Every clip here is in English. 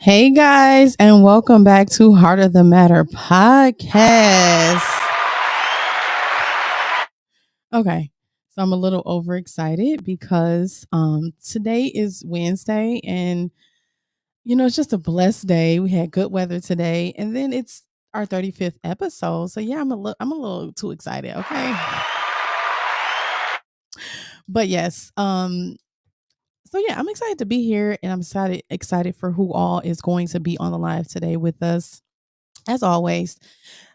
Hey guys, and welcome back to Heart of the Matter podcast. Okay, so I'm a little overexcited because today is Wednesday, and it's just a blessed day. We had good weather today, and then it's our 35th episode. So yeah, I'm a little too excited. Okay, but yes, so yeah, I'm excited to be here, and I'm excited for who all is going to be on the live today with us. As always,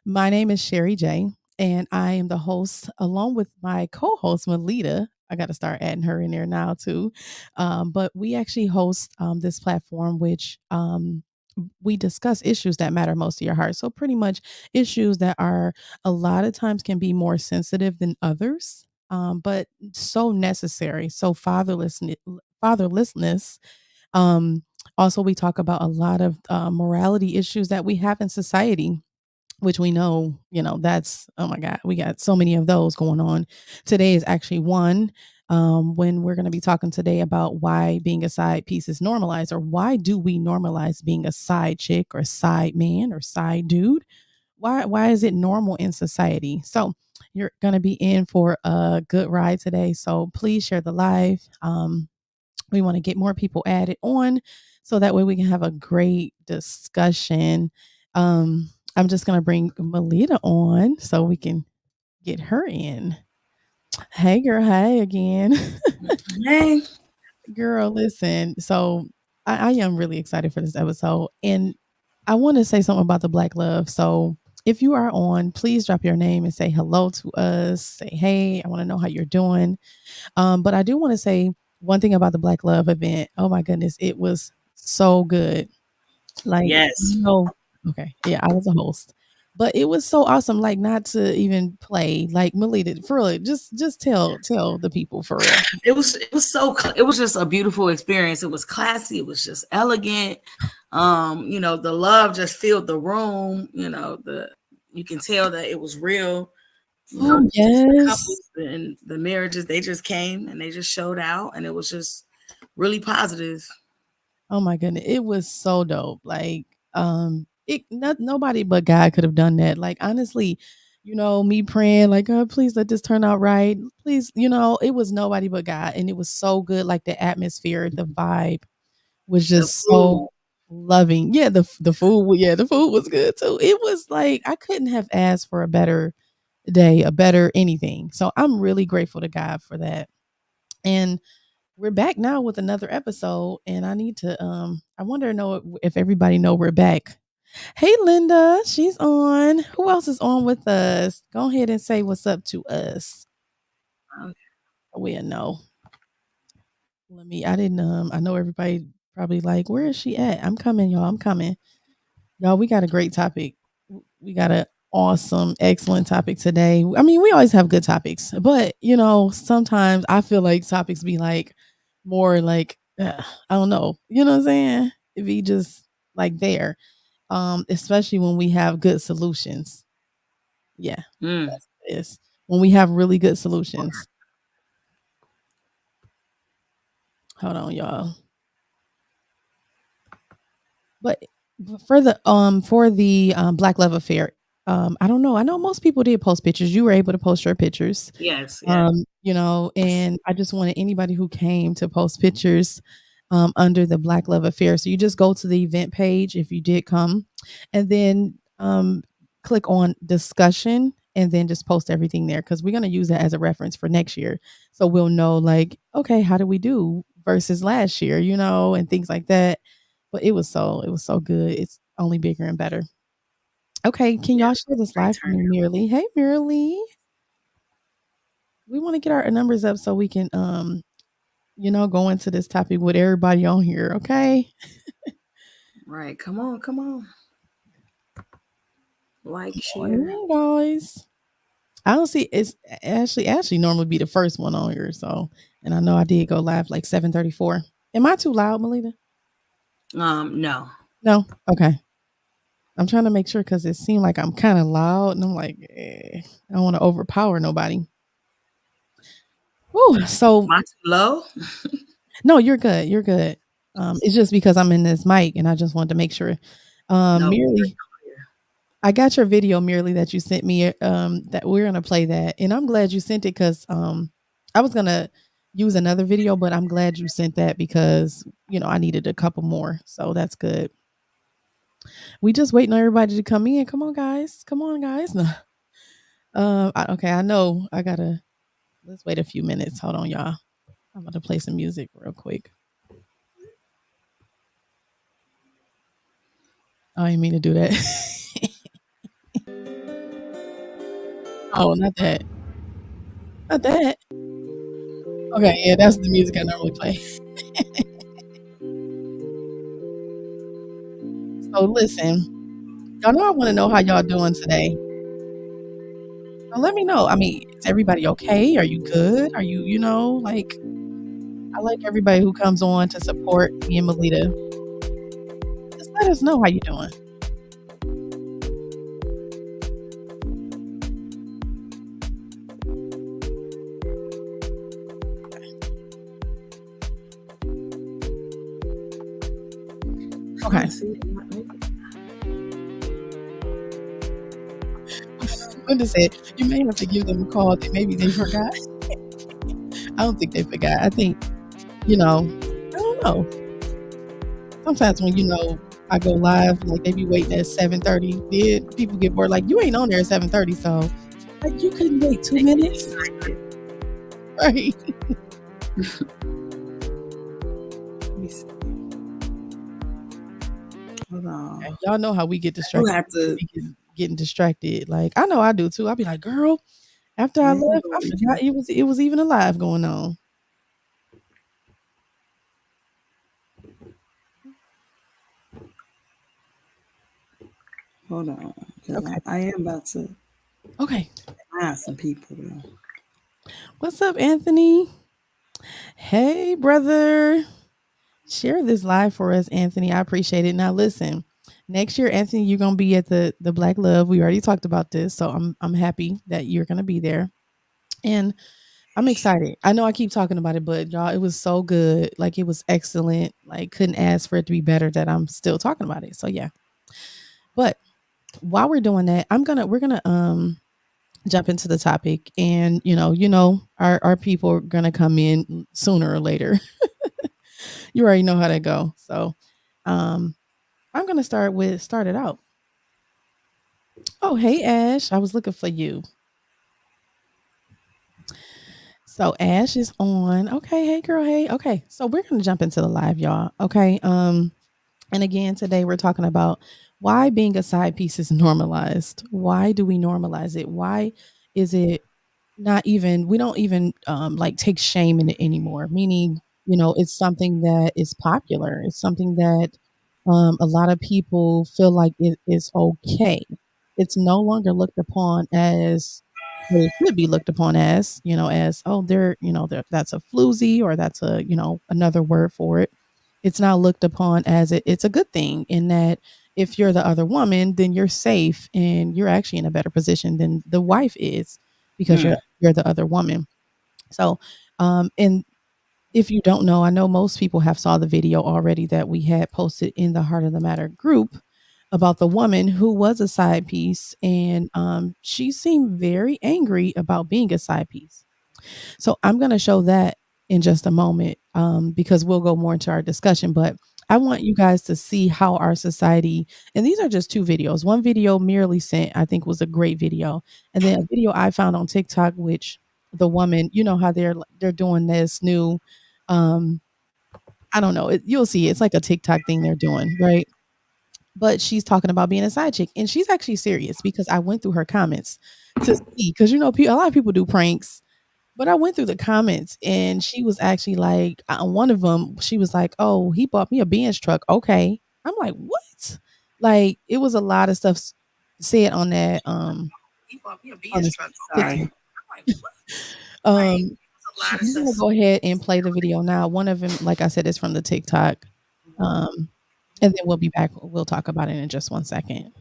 my name is Sherry J, and I am the host along with my co-host Melita. I got to start adding her in there now too. But we actually host this platform, which we discuss issues that matter most to your heart. So pretty much issues that are a lot of times can be more sensitive than others, but so necessary. So fatherlessness. Um, Also, we talk about a lot of morality issues that we have in society, which we know, that's, oh my God, we got so many of those going on. Today is actually one, when we're going to be talking today about why being a side piece is normalized, or why do we normalize being a side chick or side man or side dude? Why is it normal in society? So you're going to be in for a good ride today. So please share the live. We want to get more people added on so that way we can have a great discussion. I'm just going to bring Melita on so we can get her in. Hey, girl. Hey, again. Hey, Girl, listen. So I am really excited for this episode. And I want to say something about the Black Love. So if you are on, please drop your name and say hello to us. Say, hey, I want to know how you're doing. But I do want to say one thing about the Black Love event. Oh my goodness, it was so good. Like, yes, okay, yeah, I was a host, but it was so awesome. Like, not to even play, like Melita, for real. Just tell the people for real. it was just a beautiful experience. It was classy. It was just elegant. The love just filled the room. You can tell that it was real. Oh The different yes. couples and the marriages, they just came and they just showed out, and it was just really positive. Oh my goodness, it was so dope. Like, nobody but God could have done that. Like, honestly, me praying like, God, please let this turn out right. Please, it was nobody but God, and it was so good. Like the atmosphere, the vibe was The just so food, loving. Yeah, the food, yeah, the food was good too. It was like I couldn't have asked for a better day, a better anything. So I'm really grateful to God for that. And we're back now with another episode, and I need to I wonder know if everybody know we're back. Hey Linda, she's on. Who else is on with us? Go ahead and say what's up to us. um, We'll know. I didn't I know everybody probably like, where is she at? I'm coming, y'all. I'm coming. Y'all, we got a great topic. We got an awesome, excellent topic today. I mean, we always have good topics, but sometimes I feel like topics be like more like I don't know. You know what I'm saying? It be just like there. Especially when we have good solutions. Yeah, mm, that's what it is. When we have really good solutions. Hold on, y'all. But for the Black Love Affair, I don't know. I know most people did post pictures. You were able to post your pictures. yes, yes. And I just wanted anybody who came to post pictures under the Black Love Affair. So you just go to the event page if you did come, and then click on discussion, and then just post everything there because we're gonna use that as a reference for next year. So we'll know, like, okay, how did we do versus last year, and things like that. But it was so good. It's only bigger and better. Okay, can Yeah, y'all share this great live for me, turnout. Merely? Hey, Merely. We want to get our numbers up so we can go into this topic with everybody on here, okay? Right, come on, like, share. Morning, guys. I don't see it's Ashley normally be the first one on here, so and I know I did go live like 7:34. Am I too loud, Melita? No. No? Okay. I'm trying to make sure because it seemed like I'm kind of loud and I'm like, I don't want to overpower nobody. Woo, so Am I too low? no, you're good. You're good. It's just because I'm in this mic, and I just wanted to make sure. No, Merely, I got your video, merely that you sent me. That we're gonna play that, and I'm glad you sent it because I was gonna use another video, but I'm glad you sent that because I needed a couple more, so that's good. We just waiting on everybody to come in. Come on, guys. Come on, guys. Okay, I know I gotta. Let's wait a few minutes. Hold on, y'all. I'm about to play some music real quick. I didn't mean to do that. Oh, not that. Not that. Okay, yeah, that's the music I normally play. So listen, y'all know I want to know how y'all doing today. So let me know. I mean, is everybody okay? Are you good? Are you, like I like everybody who comes on to support me and Melita. Just let us know how you doing. trying Okay. to see. Linda said you may have to give them a call. Maybe they forgot. I don't think they forgot. I think, I don't know. Sometimes when I go live, like they be waiting at 7:30. Then people get bored, like you ain't on there at 7:30, so like you couldn't wait 2 minutes, right? Let me see. Hold on. Okay. Y'all know how we get You distracted. have to. Getting distracted. Like I know I do too. I'll be like, girl, after I Yeah, you left, go I easy. forgot it was even a live going on. Hold on, because Okay. I am about to Okay. find some people. Though. What's up, Anthony? Hey, brother. Share this live for us, Anthony. I appreciate it. Now listen, next year, Anthony, you're gonna be at the Black Love. We already talked about this, so I'm happy that you're gonna be there. And I'm excited. I know I keep talking about it, but y'all, it was so good. Like it was excellent. Like couldn't ask for it to be better that I'm still talking about it. So yeah. But while we're doing that, we're gonna jump into the topic, and our people are gonna come in sooner or later. You already know how that go. So um I'm gonna start it out. Oh, hey Ash. I was looking for you. So Ash is on. Okay, hey girl, hey. Okay. So we're gonna jump into the live, y'all. Okay. And again, today we're talking about why being a side piece is normalized. Why do we normalize it? Why is it not even we don't even like take shame in it anymore? Meaning, it's something that is popular. It's something that a lot of people feel like it is okay. It's no longer looked upon as what it should be looked upon as, as oh, that's a floozy, or that's a, another word for it. It's now looked upon as it's a good thing, in that if you're the other woman, then you're safe and you're actually in a better position than the wife is, because Hmm. you're the other woman. So, and if you don't know, I know most people have saw the video already that we had posted in the Heart of the Matter group about the woman who was a side piece, and she seemed very angry about being a side piece. So I'm going to show that in just a moment, because we'll go more into our discussion. But I want you guys to see how our society, and these are just two videos. One video merely sent, I think, was a great video, and then a video I found on TikTok, which the woman, how they're doing this new, um, I don't know, you'll see. It's like a TikTok thing they're doing, right? But she's talking about being a side chick, and she's actually serious, because I went through her comments to see, because a lot of people do pranks, but I went through the comments, and she was actually like, on one of them, she was like, "Oh, he bought me a Benz truck." Okay. I'm like, "What?" Like, it was a lot of stuff said on that, on this TikTok. Sorry. So we're gonna go ahead and play the video now. One of them, like I said, is from the TikTok. Um, and then we'll be back. We'll talk about it in just 1 second.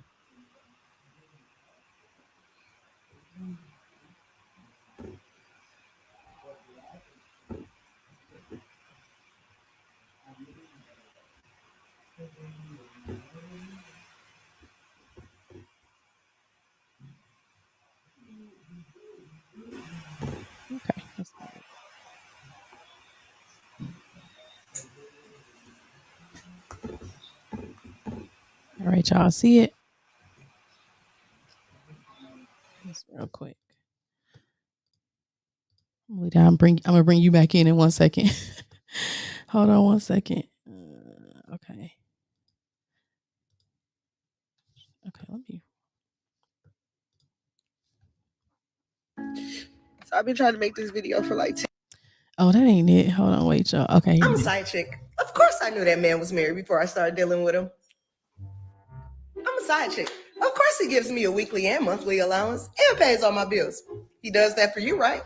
Okay, let's see. All right, y'all see it? Just real quick. I'm gonna bring you back in 1 second. Hold on 1 second. Okay. Okay, let me. So I've been trying to make this video for like 10. Oh, that ain't it. Hold on, wait, y'all. Okay, here I'm a it is. side chick. Of course I knew that man was married before I started dealing with him. I'm a side chick. Of course he gives me a weekly and monthly allowance and pays all my bills. He does that for you, right?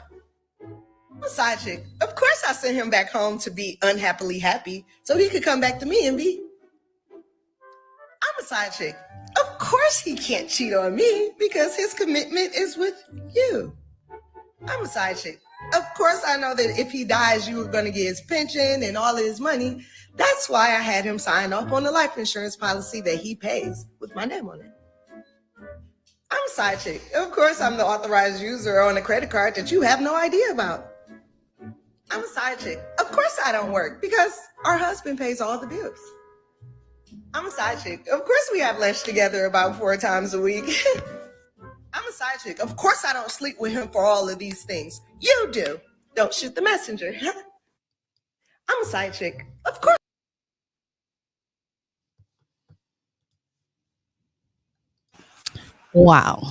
I'm a side chick. Of course I sent him back home to be unhappily happy so he could come back to me and be. I'm a side chick. Of course he can't cheat on me because his commitment is with you. I'm a side chick. Of course, I know that if he dies, you are going to get his pension and all of his money. That's why I had him sign up on the life insurance policy that he pays with my name on it. I'm a side chick. Of course, I'm the authorized user on a credit card that you have no idea about. I'm a side chick. Of course, I don't work because our husband pays all the bills. I'm a side chick. Of course, we have lunch together about 4 times a week. I'm a side chick. Of course, I don't sleep with him for all of these things. You do. Don't shoot the messenger. I'm a side chick. Of course. Wow.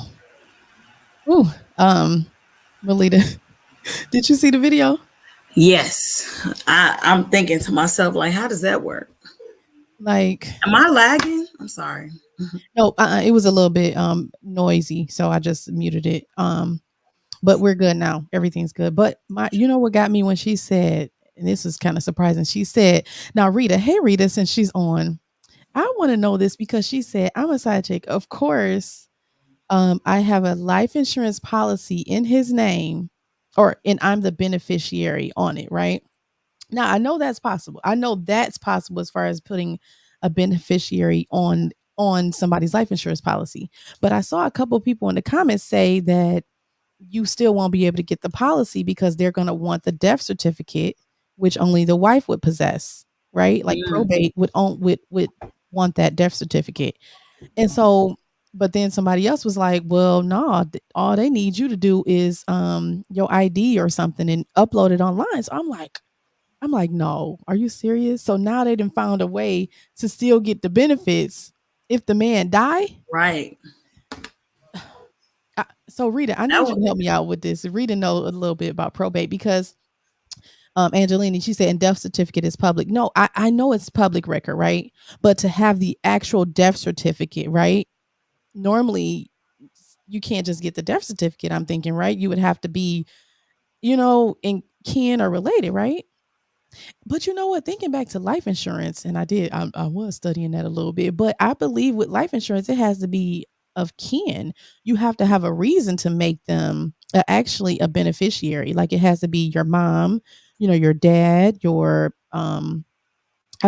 Ooh. Melita, did you see the video? Yes. I'm thinking to myself, like, how does that work? Like, Am I lagging? I'm sorry. no, it was a little bit noisy, so I just muted it. But we're good now. Everything's good. But you know what got me when she said, and this is kind of surprising. She said, "Now, Rita, hey Rita, since she's on, I want to know this because she said I'm a side chick. Of course, I have a life insurance policy in his name, and I'm the beneficiary on it, right? Now I know that's possible. I know that's possible as far as putting a beneficiary on somebody's life insurance policy. But I saw a couple of people in the comments say that you still won't be able to get the policy because they're going to want the death certificate, which only the wife would possess, right? Like Mm, probate would want that death certificate. And so, but then somebody else was like, "Well, no, all they need you to do is your ID or something and upload it online." So I'm like, "No, are you serious?" So now they done found a way to still get the benefits if the man die. right. So Rita, I That need you to was help me out with this. Rita know a little bit about probate because Angelini, she said, and death certificate is public. No, I know it's public record, right? But to have the actual death certificate, right? Normally you can't just get the death certificate, I'm thinking, right? You would have to be, in kin or related, right? But you know what? Thinking back to life insurance, and I was studying that a little bit, but I believe with life insurance, it has to be of kin. You have to have a reason to make them actually a beneficiary. Like it has to be your mom, your dad, I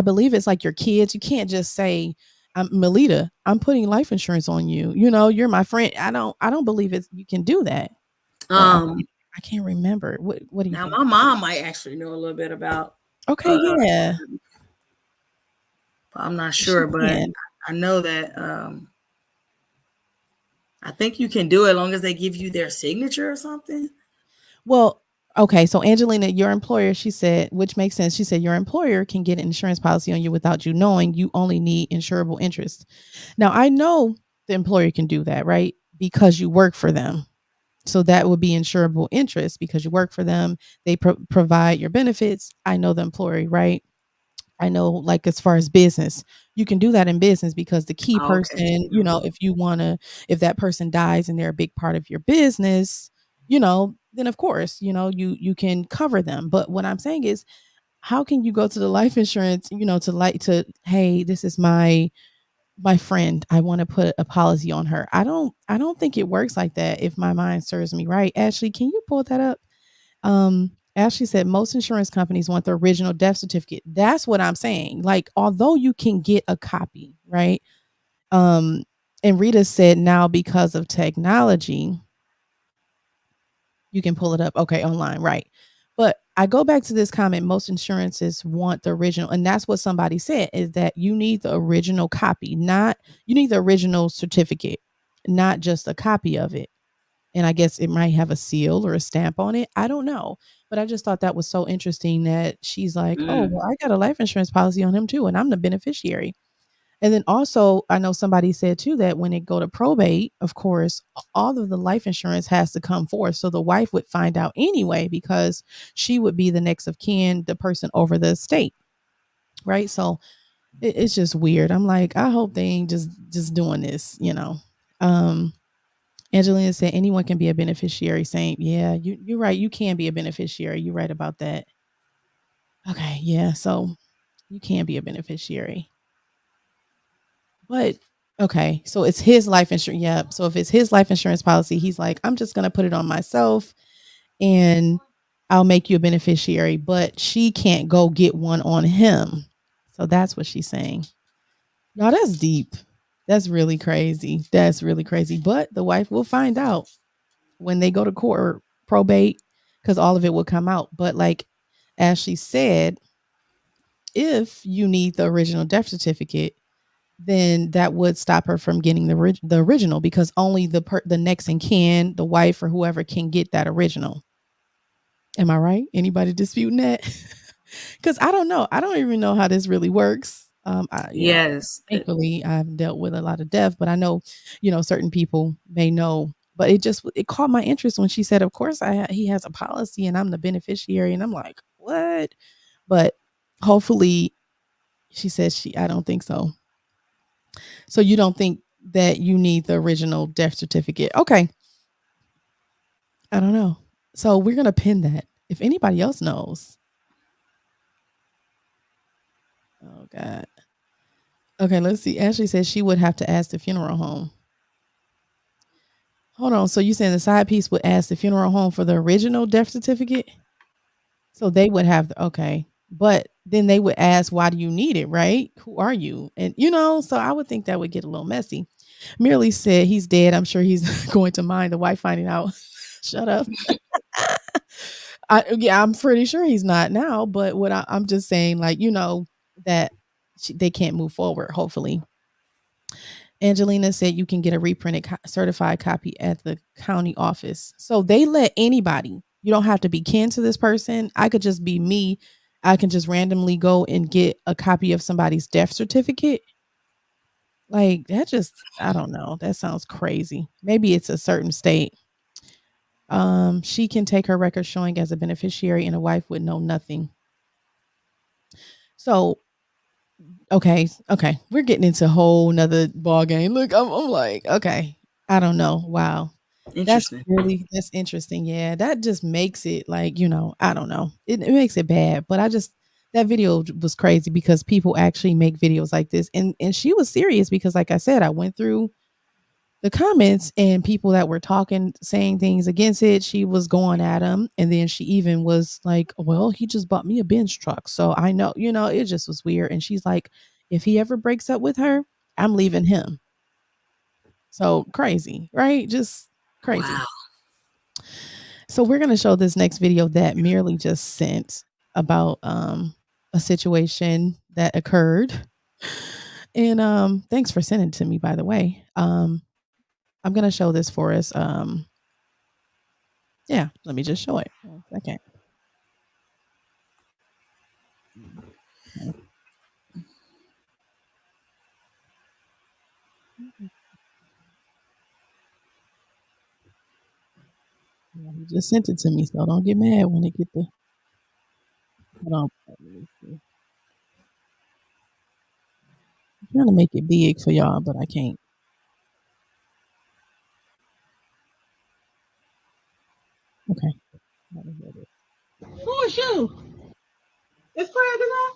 believe it's like your kids. You can't just say, "I'm Melita. I'm putting life insurance on you. You're my friend." I don't believe it's you can do that. But um I can't remember. What do you now think? my mom might actually know a little bit about Okay, uh yeah, but I'm not she sure, but can. I know that I think you can do it as long as they give you their signature or something. Well, okay, so Angelina, your employer, she said, which makes sense. She said your employer can get an insurance policy on you without you knowing. You only need insurable interest. Now, I know the employer can do that, right? Because you work for them. So that would be insurable interest because you work for them. They provide your benefits. I know the employer, right? I know, like, as far as business, you can do that in business because the key Oh, okay. person, if that person dies and they're a big part of your business, then of course, you can cover them. But what I'm saying is, how can you go to the life insurance, hey, this is my friend. I want to put a policy on her. I don't think it works like that if my mind serves me right. Ashley, can you pull that up? Ashley said most insurance companies want the original death certificate. That's what I'm saying. Like, although you can get a copy, right? Um, and Rita said now because of technology, you can pull it up. Okay, online, right. But I go back to this comment, most insurances want the original. And that's what somebody said is that you need the original copy, not you need the original certificate, not just a copy of it. And I guess it might have a seal or a stamp on it. I don't know. But I just thought that was so interesting that she's like, oh, Mm. well, I got a life insurance policy on him too, and I'm the beneficiary. And then also, I know somebody said too that when it go to probate, of course, all of the life insurance has to come forth. So the wife would find out anyway because she would be the next of kin, the person over the estate, right? So it's just weird. I'm like, I hope they ain't just doing this, you know. Um, Angelina said anyone can be a beneficiary. Saying, yeah, you're right. You can be a beneficiary. You're right about that. Okay, yeah. So you can be a beneficiary. But okay, so it's his life insurance. Yeah. So if it's his life insurance policy, he's like, I'm just gonna put it on myself and I'll make you a beneficiary, but she can't go get one on him. So that's what she's saying. Y'all, that's deep. That's really crazy. That's really crazy. But the wife will find out when they go to court or probate because all of it will come out. But like Ashley said, if you need the original death certificate, then that would stop her from getting the original because only the next in kin, the wife or whoever can get that original. Am I right? Anybody disputing that? Because I don't know. I don't even know how this really works. Yes. Thankfully, I've dealt with a lot of death, but I know, certain people may know. But it caught my interest when she said, "Of course, he has a policy, and I'm the beneficiary." And I'm like, "What?" But hopefully, she says I don't think so. So you don't think that you need the original death certificate? Okay, I don't know. So we're gonna pin that. If anybody else knows, oh God. Okay, let's see. Ashley says she would have to ask the funeral home. Hold on. So you saying the side piece would ask the funeral home for the original death certificate? So they would have okay. But then they would ask, why do you need it, right? Who are you? And so I would think that would get a little messy. Merely said he's dead. I'm sure he's going to mind the wife finding out. Shut up. I'm pretty sure he's not now, but I'm just saying, like, that they can't move forward, hopefully. Angelina said you can get a reprinted certified copy at the county office. So they let anybody, you don't have to be kin to this person. I could just be me. I can just randomly go and get a copy of somebody's death certificate. Like that I don't know. That sounds crazy. Maybe it's a certain state. She can take her record showing as a beneficiary and a wife would know nothing. So okay, we're getting into a whole nother ball game. Look, I'm like, okay, I don't know. Wow, Interesting. that's interesting. Yeah, that just makes it like I don't know. It makes it bad, but that video was crazy because people actually make videos like this, and she was serious because, like I said, I went through the comments and people that were talking, saying things against it. She was going at him. And then she even was like, well, he just bought me a Benz truck. So I know, it just was weird. And she's like, if he ever breaks up with her, I'm leaving him. So crazy, right? Just crazy. Wow. So we're going to show this next video that Merely just sent about a situation that occurred. And thanks for sending it to me, by the way. I'm going to show this for us. Yeah, let me just show it. 1 second. Yeah, he just sent it to me, so don't get mad when it get the. Hold on. Let me see. I'm trying to make it big for y'all, but I can't. Okay. Who is you? Is Craig in there?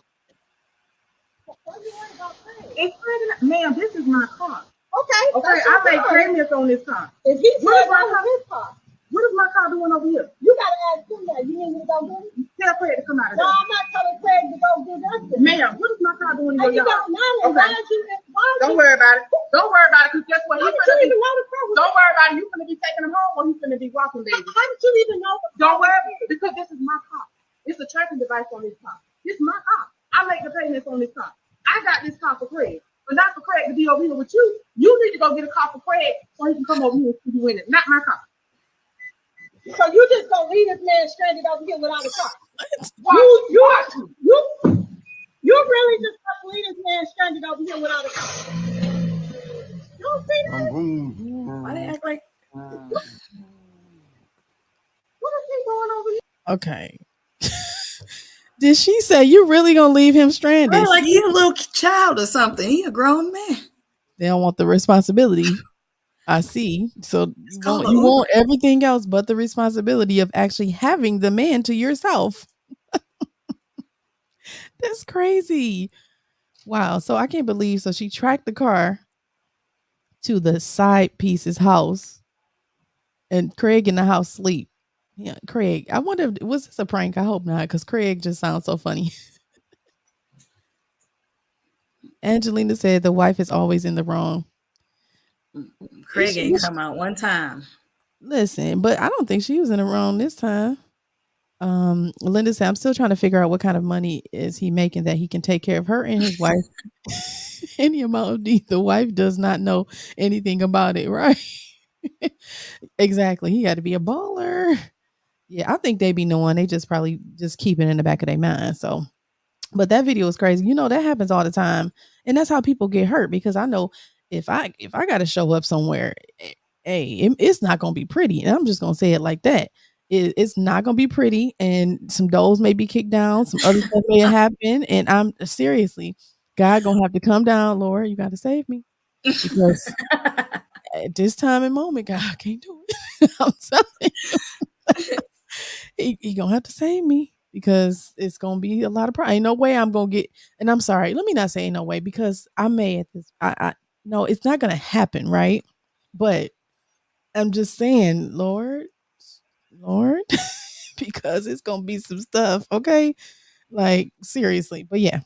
It's Craig in there? Ma'am, this is my car. Okay. Okay, I made payments on this car. If he said that was his car. What is my car doing over here? You gotta ask him that. You need me to go get it? Don't worry about it. Don't worry about it, because guess what? Don't worry about it. You're going to be taking him home, or he's going to be walking, baby. How did you even know? Don't worry about it, because this is my car. It's a tracking device on this car. This is my car. I make the payments on this car. I got this car for Craig, but not for Craig to be over here with you. You need to go get a car for Craig so he can come over here and see you in it, not my car. So you just gonna leave this man stranded over here without a car? You really just gonna leave this man stranded over here without a car? You don't see that? Why they act like? What is he going over here? Okay. Did she say you really gonna leave him stranded? Like he a little child or something. He a grown man. They don't want the responsibility. I see. So you want everything else but the responsibility of actually having the man to yourself. That's crazy. Wow. So I can't believe. So she tracked the car to the side piece's house, and Craig in the house sleep. Yeah, Craig. I wonder, was this a prank? I hope not, because Craig just sounds so funny. Angelina said the wife is always in the wrong. Craig ain't come out one time. Listen, but I don't think she was in the wrong this time. Linda said, I'm still trying to figure out what kind of money is he making that he can take care of her and his wife. Any amount of the wife does not know anything about it, right? Exactly. He got to be a baller. Yeah, I think they be knowing. They just probably just keep it in the back of their mind. So, but that video is crazy. You know, that happens all the time. And that's how people get hurt, because I know if I got to show up somewhere, hey, it's not going to be pretty. And I'm just going to say it like that. It's not going to be pretty, and some doors may be kicked down. Some other stuff may happen. And I'm seriously, God going to have to come down. Lord, you got to save me, because at this time and moment, God, I can't do it. I'm telling you, he going to have to save me, because it's going to be a lot of pride. Ain't no way I'm going to get, and I'm sorry, let me not say ain't no way, because I may at this, no, it's not going to happen. Right. But I'm just saying, Lord, because it's going to be some stuff. Okay. Like seriously, but yeah,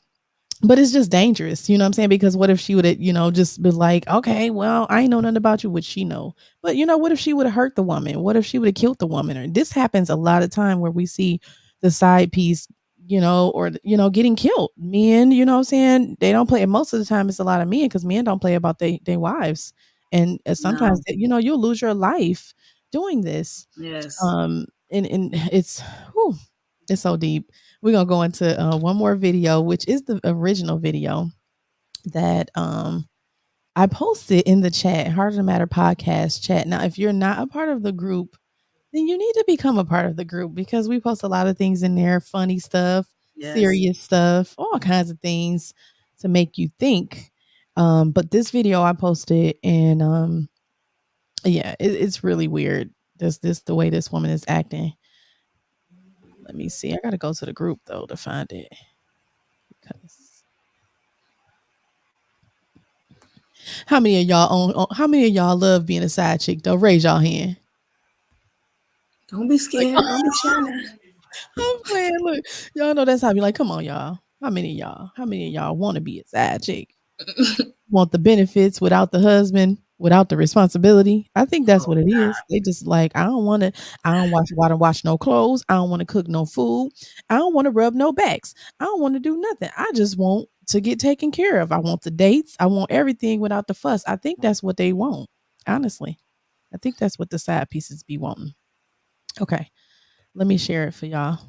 but it's just dangerous. You know what I'm saying? Because what if she would have, just been like, okay, well, I ain't know nothing about you, which she know. But what if she would have hurt the woman? What if she would have killed the woman? Or this happens a lot of time where we see the side piece, or, getting killed. Men, you know what I'm saying? They don't play. And most of the time it's a lot of men, because men don't play about their wives. And sometimes, you'll lose your life doing this. Yes. And it's so deep. We're gonna go into one more video, which is the original video that I posted in the chat, Heart of the Matter podcast chat. Now, if you're not a part of the group, then you need to become a part of the group, because we post a lot of things in there, funny stuff, serious stuff, all kinds of things to make you think. But this video I posted, and it's really weird. This the way this woman is acting. Let me see. I gotta go to the group though to find it. Because how many of y'all love being a side chick though? Raise y'all hand. Don't be scared. Don't be shy. I'm playing. Look, y'all know that's how I be like, come on, y'all. How many of y'all want to be a side chick? Want the benefits without the husband, without the responsibility? I think that's what it is. They just like, I don't want to wash no clothes. I don't want to cook no food. I don't want to rub no backs. I don't want to do nothing. I just want to get taken care of. I want the dates. I want everything without the fuss. I think that's what they want. Honestly, I think that's what the side pieces be wanting. Okay, let me share it for y'all.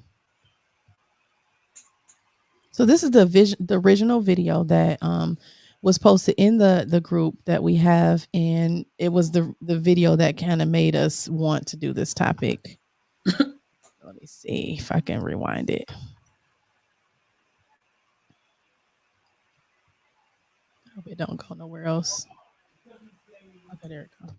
So this is the original video that was posted in the group that we have, and it was the video that kind of made us want to do this topic. Let me see if I can rewind it. I hope it don't go nowhere else. Okay, there it goes.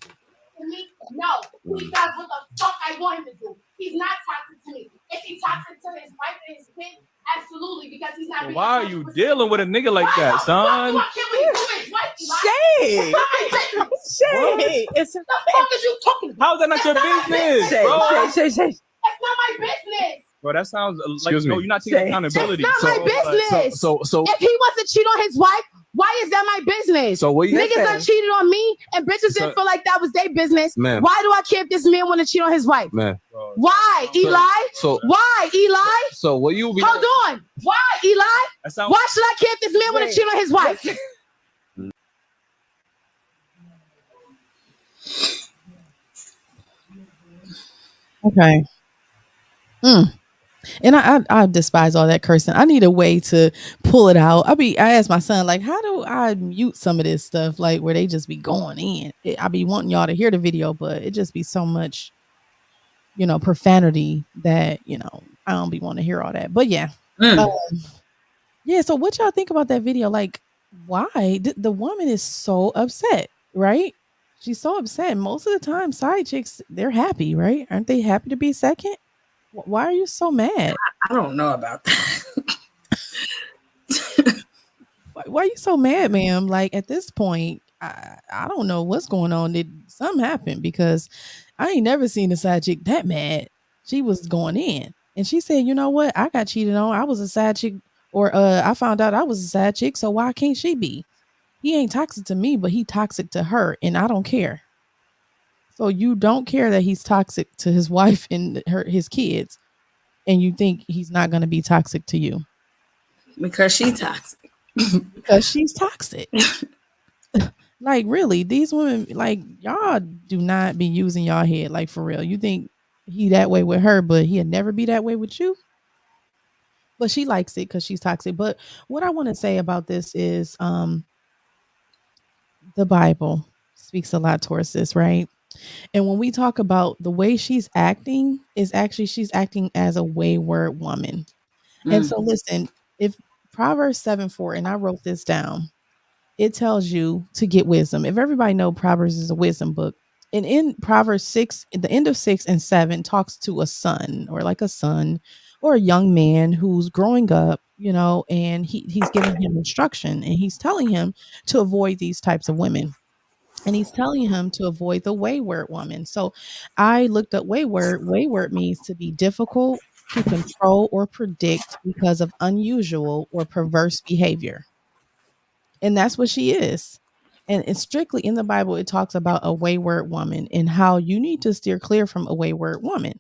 No, he does what the fuck I want him to do. He's not toxic to me. Is he toxic to his wife and his kids? Absolutely, because he's not. Why are you dealing with a nigga like that, son? Shay, it's the fuck is you talking about? How's that not your business, bro? Shay. That's not my business. Bro, that sounds like no, you're not taking accountability. It's not my business. So if he wants to cheat on his wife, Why is that my business? So what you Niggas done cheated on me, and bitches didn't feel like that was their business. Man. Why do I care if this man want to cheat on his wife? Man. Why, Eli? Why, Eli? So what you be? Hold on. Why, Eli? Why should I care if this man want to cheat on his wife? Okay. And I despise all that cursing. I need a way to pull it out. I asked my son, like, how do I mute some of this stuff, like where they just be going in? I be wanting y'all to hear the video, but it just be so much, profanity that I don't be wanting to hear all that. But yeah, yeah. So what y'all think about that video? Like, why the woman is so upset, right? She's so upset. Most of the time, side chicks, they're happy, right? Aren't they happy to be second? Why are you so mad? I don't know about that. Why are you so mad, ma'am? Like at this point, I don't know what's going on. Did something happen? Because I ain't never seen a side chick that mad. She was going in, and she said, "You know what? I got cheated on. I was a side chick, or I found out I was a side chick. So why can't she be? He ain't toxic to me, but he toxic to her, and I don't care. So you don't care that he's toxic to his wife and his kids, and you think he's not going to be toxic to you Because she toxic. because she's toxic." Like really, these women, like y'all do not be using y'all head, like for real. You think he that way with her, but he'll never be that way with you. But she likes it because she's toxic. But what I want to say about this is the Bible speaks a lot towards this, right? And when we talk about the way she's acting, is actually she's acting as a wayward woman. And so listen, if Proverbs 7:4, and I wrote this down, it tells you to get wisdom. If everybody know Proverbs is a wisdom book, and in Proverbs 6, at the end of 6 and 7 talks to a son, or like a son or a young man who's growing up, and he's giving him instruction, and he's telling him to avoid these types of women. And he's telling him to avoid the wayward woman. So I looked up wayward. Wayward means to be difficult to control or predict because of unusual or perverse behavior. And that's what she is. And it's strictly in the Bible, it talks about a wayward woman and how you need to steer clear from a wayward woman.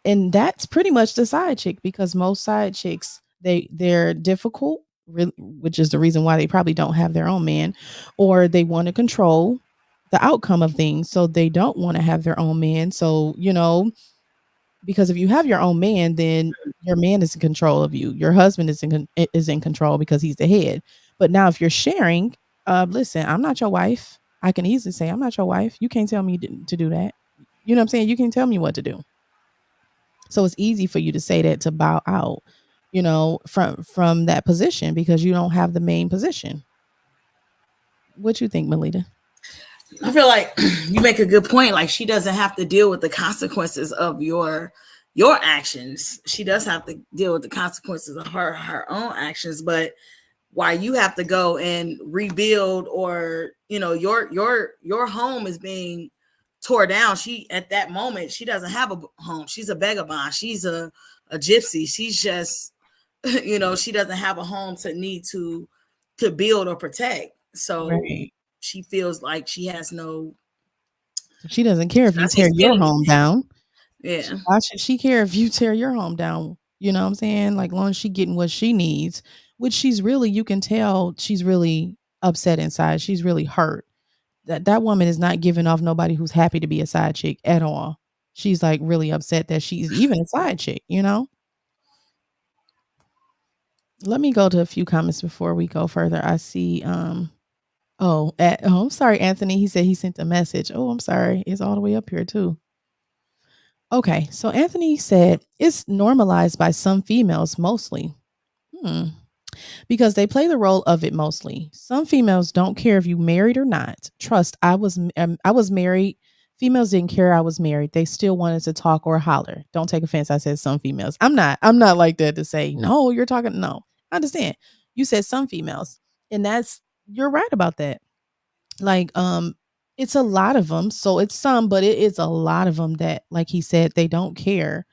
And that's pretty much the side chick, because most side chicks, they're difficult, which is the reason why they probably don't have their own man, or they want to control the outcome of things. So they don't want to have their own man. So, because if you have your own man, then your man is in control of you. Your husband is in control because he's the head. But now if you're sharing, listen, I'm not your wife. I can easily say, I'm not your wife. You can't tell me to do that. You know what I'm saying? You can tell me what to do. So it's easy for you to say that, to bow out, from that position, because you don't have the main position. What you think, Melita? I feel like you make a good point. Like, she doesn't have to deal with the consequences of your actions. She does have to deal with the consequences of her own actions. But why you have to go and rebuild, or your home is being tore down. She, at that moment, she doesn't have a home. She's a vagabond. She's a gypsy. She's just she doesn't have a home to need to build or protect. So Right. she feels like she has no. She doesn't care if you tear your home down. Yeah. Why should she care if you tear your home down? You know what I'm saying? Like, long as she getting what she needs, which you can tell she's really upset inside. She's really hurt. That woman is not giving off nobody who's happy to be a side chick at all. She's like really upset that she's even a side chick, Let me go to a few comments before we go further. I see I'm sorry, Anthony. He said he sent a message. Oh, I'm sorry. It's all the way up here too. Okay, so Anthony said it's normalized by some females mostly. Because they play the role of it mostly. Some females don't care if you married or not. Trust, I was married. Females didn't care I was married. They still wanted to talk or holler. Don't take offense. I said some females. I'm not like that to say, no, you're talking. No, I understand. You said some females, and you're right about that. Like, it's a lot of them. So it's some, but it is a lot of them that, like he said, they don't care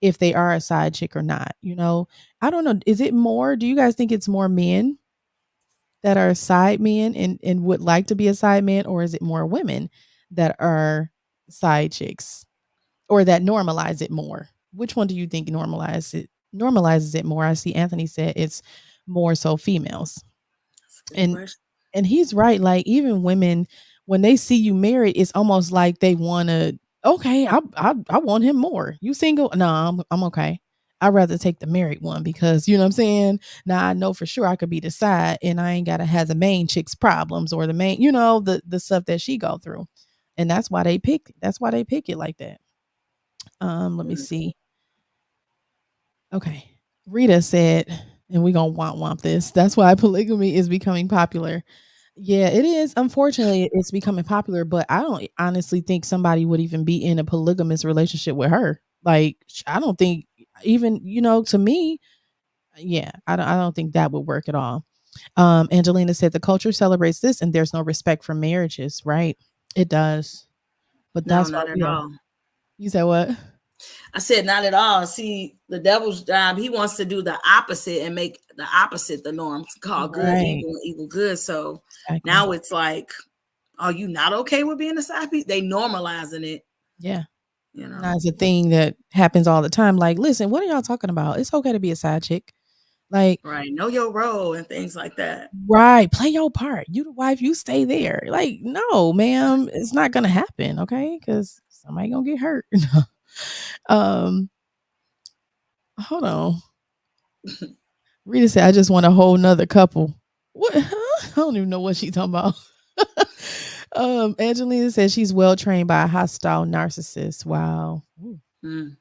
if they are a side chick or not. I don't know. Is it more? Do you guys think it's more men that are side men and would like to be a side man, or is it more women that are side chicks or that normalize it more? Which one do you think normalizes it more? I see Anthony said it's more so females. That's a good And question. and he's right. Like even women, when they see you married, it's almost like they want to. Okay, I want him more. You single? No, I'm okay. I'd rather take the married one because you know what I'm saying. Now I know for sure I could be the side, and I ain't gotta have the main chick's problems or the main, the stuff that she go through, and that's why they pick. That's why they pick it like that. Let me Mm. see. Okay, Rita said, and we gonna womp this. That's why polygamy is becoming popular. Yeah, it is. Unfortunately, it's becoming popular, but I don't honestly think somebody would even be in a polygamous relationship with her. Like, I don't think even, to me, yeah, I don't think that would work at all. Angelina said the culture celebrates this and there's no respect for marriages, right? It does. But No, that's why not at we are. all. You said what? I said not at all. See, the devil's job, he wants to do the opposite and make the opposite the norm, to call good Right. evil and evil good. So Exactly. now it's like, are you not okay with being a side piece? They normalizing it, Yeah. you know. Now it's a thing that happens all the time. Like, listen, what are y'all talking about? It's okay to be a side chick. Like, Right. Know your role and things like that. right, play your part. You the wife, you stay there. Like, no, ma'am, it's not gonna happen, okay? Because somebody gonna get hurt. um, hold on. Rita said, "I just want a whole nother couple." What? Huh? I don't even know what she's talking about. Angelina says she's well trained by a hostile narcissist. Wow. Ooh. Mm.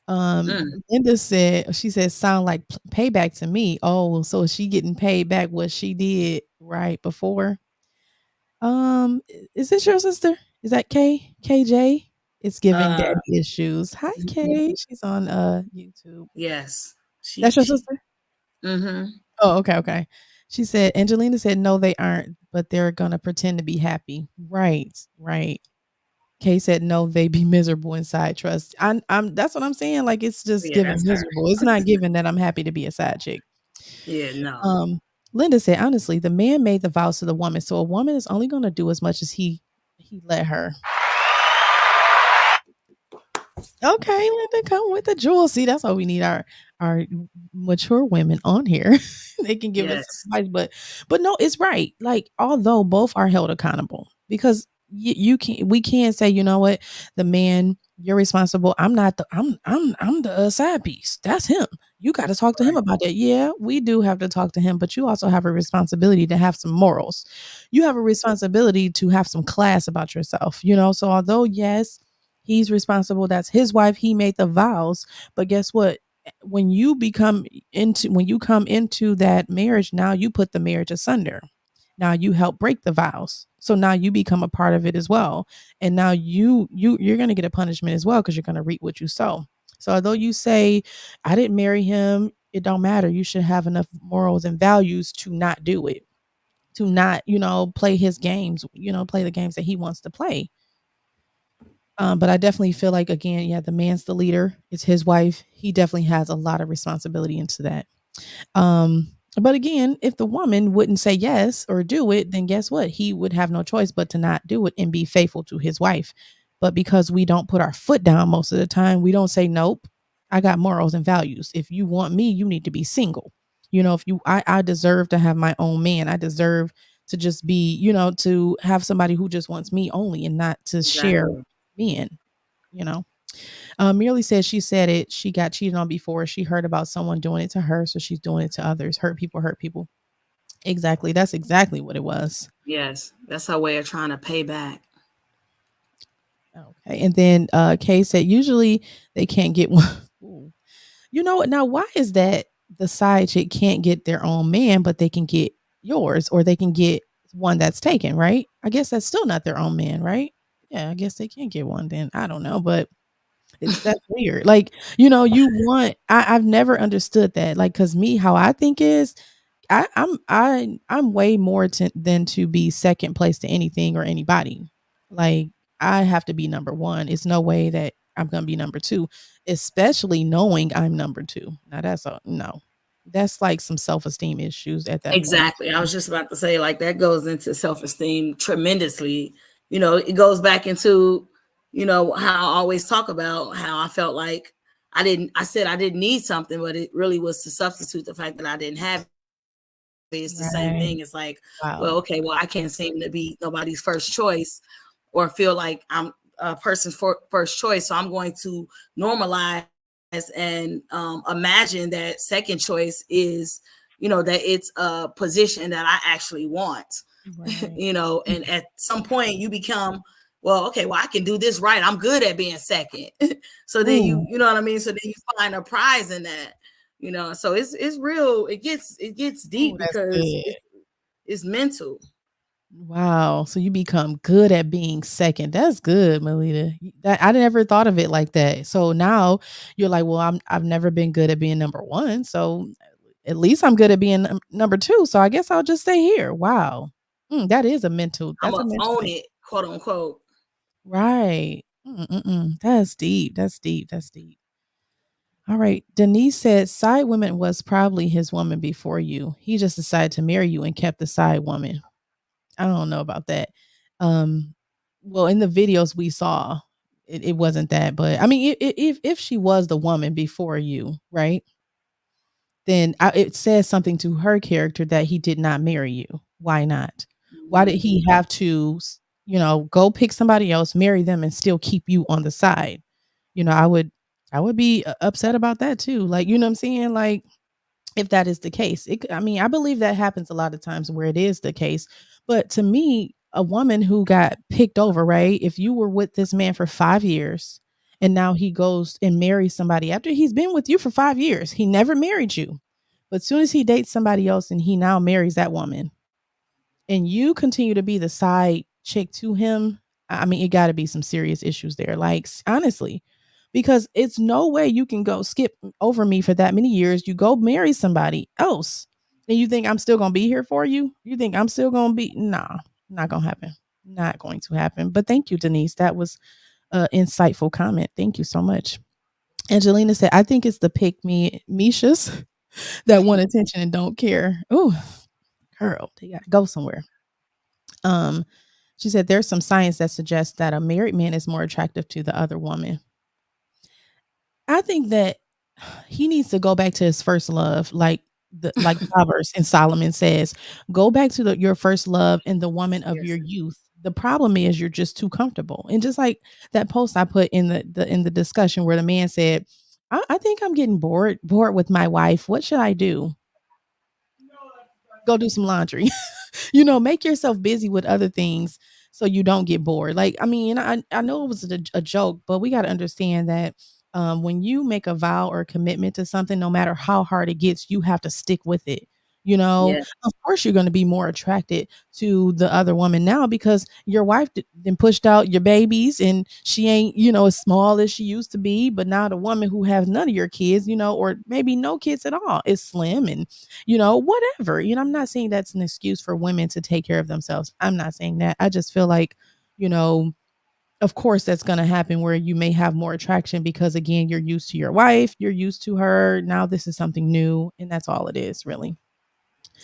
Um, Mm. Linda said, she said, sound like payback to me. Oh, so is she getting paid back what she did right before? Is this your sister? Is that KJ? It's giving Uh, daddy issues. Hi, Kay. She's on YouTube. yes. That's She your she sister? mm-hmm. Oh, okay, okay. She said Angelina said no, they aren't, but they're gonna pretend to be happy. Right, right. Kay said no, they be miserable inside. Trust. I'm that's what I'm saying. Like it's just Yeah, giving that's her. miserable. It's not giving that I'm happy to be a side chick. Yeah, no. Um, Linda said honestly, the man made the vows to the woman, so a woman is only gonna do as much as he let her. Okay, Linda, come with the jewel. See, that's why we need our mature women on here. They can give us Yes. advice, but no, it's right. Like, although both are held accountable, because you can't we can't say, you know what, the man, you're responsible. I'm not the I'm the side piece. That's him. You got to talk to him Right. about that. Yeah, we do have to talk to him, but you also have a responsibility to have some morals. You have a responsibility to have some class about yourself, So although yes, he's responsible. That's his wife. He made the vows. But guess what? When you come into that marriage, now you put the marriage asunder. Now you help break the vows. So now you become a part of it as well. And now you're going to get a punishment as well because you're going to reap what you sow. So although you say I didn't marry him, it don't matter. You should have enough morals and values to not do it. To not, play his games, play the games that he wants to play. But I definitely feel like again, yeah, the man's the leader. It's his wife. He definitely has a lot of responsibility into that. But again, if the woman wouldn't say yes or do it, then guess what? He would have no choice but to not do it and be faithful to his wife. But because we don't put our foot down most of the time, we don't say nope. I got morals and values. If you want me, you need to be single. If I deserve to have my own man. I deserve to just be, to have somebody who just wants me only and not to share Exactly. men, you know. Merely says she said it. She got cheated on before. She heard about someone doing it to her, so she's doing it to others. Hurt people hurt people. Exactly. That's exactly what it was. Yes. That's her way of trying to pay back. Okay. And then Kay said usually they can't get one. Ooh. You know what? Now, why is that the side chick can't get their own man, but they can get yours or they can get one that's taken, right? I guess that's still not their own man, right? Yeah, I guess they can get one then. I don't know, but that's weird. Like, I've never understood that. Like, cause me, how I think is I'm way more than to be second place to anything or anybody. Like, I have to be number one. It's no way that I'm gonna be number two, especially knowing I'm number two. Now that's a no. That's like some self-esteem issues at that point. Exactly. I was just about to say, like, that goes into self-esteem tremendously. It goes back into, how I always talk about how I felt like I said I didn't need something, but it really was to substitute the fact that I didn't have it. It's the same Right. thing. It's like, well, Wow. okay, well, I can't seem to be nobody's first choice or feel like I'm a person's first choice. So I'm going to normalize and imagine that second choice is, that it's a position that I actually want, Right. and at some point you become, well, okay, well, I can do this right. I'm good at being second. So then Ooh, you know what I mean? So then you find a prize in that, so it's real. It gets ooh, deep that's because good. it's mental. Wow. So you become good at being second. That's good, Melita. That I never thought of it like that. So now you're like, well, I've never been good at being number one. So at least I'm good at being number two. So I guess I'll just stay here. Wow. That is a mental. I'm That's a gonna mental own thing. it, quote unquote. Right. That's deep. That's deep. That's deep. All right. Denise said side woman was probably his woman before you. He just decided to marry you and kept the side woman. I don't know about that. Um, well, in the videos we saw, it wasn't that, but I mean, if she was the woman before you, right? Then it says something to her character that he did not marry you. Why not? Why did he have to, go pick somebody else, marry them, and still keep you on the side? I would be upset about that too. Like, you know what I'm saying? Like, if that is the case. I mean, I believe that happens a lot of times where it is the case. But to me, a woman who got picked over, right? If you were with this man for 5 years and now he goes and marries somebody after he's been with you for 5 years, he never married you. But as soon as he dates somebody else and he now marries that woman, and you continue to be the side chick to him, I mean, it got to be some serious issues there. Like, honestly, because it's no way you can go skip over me for that many years. You go marry somebody else, and you think I'm still going to be here for you? You think I'm still going to be? Nah, not going to happen. Not going to happen. But thank you, Denise. That was an insightful comment. Thank you so much. Angelina said, I think it's the pick me Mishas that want attention and don't care. Oh, girl, they got to go somewhere. Um, she said there's some science that suggests that a married man is more attractive to the other woman. I think that he needs to go back to his first love, like Proverbs and Solomon says, go back to your first love and the woman of your Seriously. youth. The problem is you're just too comfortable. And just like that post I put in the discussion where the man said, I think I'm getting bored with my wife. What should I do? Go do some laundry. Make yourself busy with other things so you don't get bored. Like, I mean, I know it was a joke, but we got to understand that when you make a vow or a commitment to something, no matter how hard it gets, you have to stick with it. Yeah. Of course, you're going to be more attracted to the other woman now because your wife then pushed out your babies and she ain't, as small as she used to be. But now the woman who has none of your kids, or maybe no kids at all, is slim and whatever. I'm not saying that's an excuse for women to take care of themselves. I'm not saying that. I just feel like, you know, of course that's going to happen where you may have more attraction because again, you're used to your wife, you're used to her. Now this is something new, and that's all it is, really.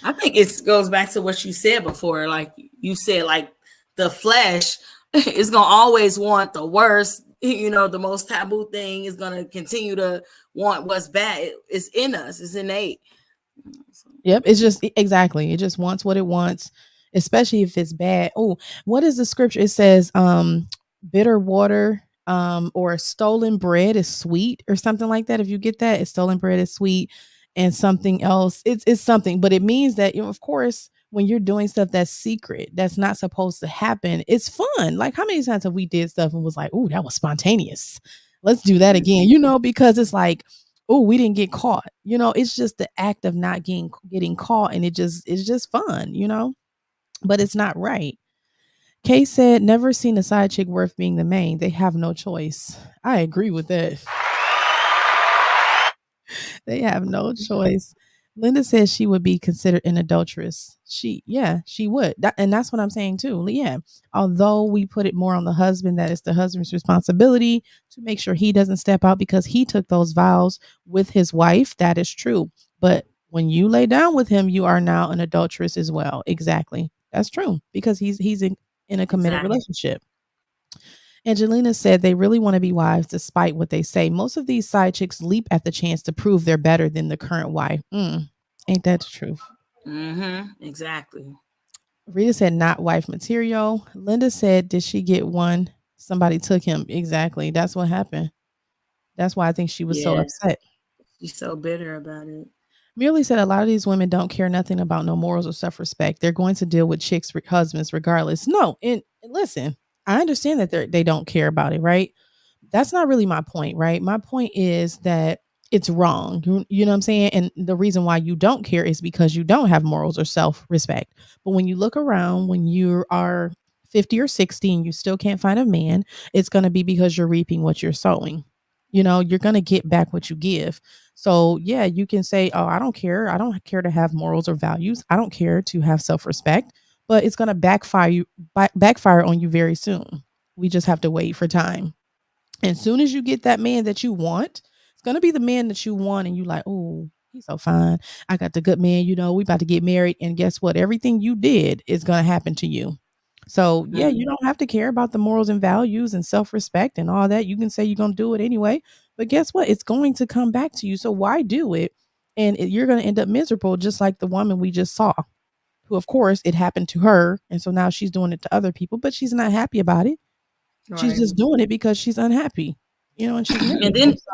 I think it goes back to what you said before. Like you said, like the flesh is gonna always want the worst. The most taboo thing is gonna continue to want what's bad. It's in us. It's innate. Yep, it's just exactly. It just wants what it wants, especially if it's bad. Oh, what is the scripture? It says bitter water or stolen bread is sweet or something like that. If you get that, it's stolen bread is sweet and something else. It's something, but it means that of course when you're doing stuff that's secret, that's not supposed to happen, it's fun. Like how many times have we did stuff and was like, "Oh, that was spontaneous. Let's do that again." Because it's like, oh, we didn't get caught. It's just the act of not getting caught, and it's just fun, but it's not right. Kay said, never seen a side chick worth being the main. They have no choice. I agree with that. They have no choice. Linda says she would be considered an adulteress. She would. And that's what I'm saying too. Yeah. Although we put it more on the husband, that is the husband's responsibility to make sure he doesn't step out because he took those vows with his wife. That is true. But When you lay down with him, you are now an adulteress as well. Exactly. That's true because he's in a committed Exactly. relationship. Angelina said they really want to be wives despite what they say. Most of these side chicks leap at the chance to prove they're better than the current wife. Ain't that the truth? Exactly. Rita said not wife material. Linda said, did she get one? Somebody took him. Exactly. That's what happened. That's why I think she was so Yeah. upset. She's so bitter about it. Merely said a lot of these women don't care nothing about no morals or self-respect. They're going to deal with chicks' husbands regardless. No, and listen, I understand that they don't care about it, right? That's not really my point, right? My point is that it's wrong. You know what I'm saying? And the reason why you don't care is because you don't have morals or self-respect. But when you look around, when you are 50 or 60 and you still can't find a man, it's going to be because you're reaping what you're sowing. You know, you're going to get back what you give. So, yeah, you can say, "Oh, I don't care. I don't care to have morals or values. I don't care to have self-respect," but it's going to backfire on you very soon. We just have to wait for time. As soon as you get that man that you want, it's gonna be the man that you want, and you like, oh, he's so fine. I got the good man. You know, we about to get married, and guess what? Everything you did is gonna happen to you. So yeah, you don't have to care about the morals and values and self respect and all that. You can say you're gonna do it anyway, but guess what? It's going to come back to you. So why do it? And you're gonna end up miserable, just like the woman we just saw, who, of course, it happened to her, and so now she's doing it to other people, but she's not happy about it. She's Right. just doing it because she's unhappy, you know, and she's And miserable. then So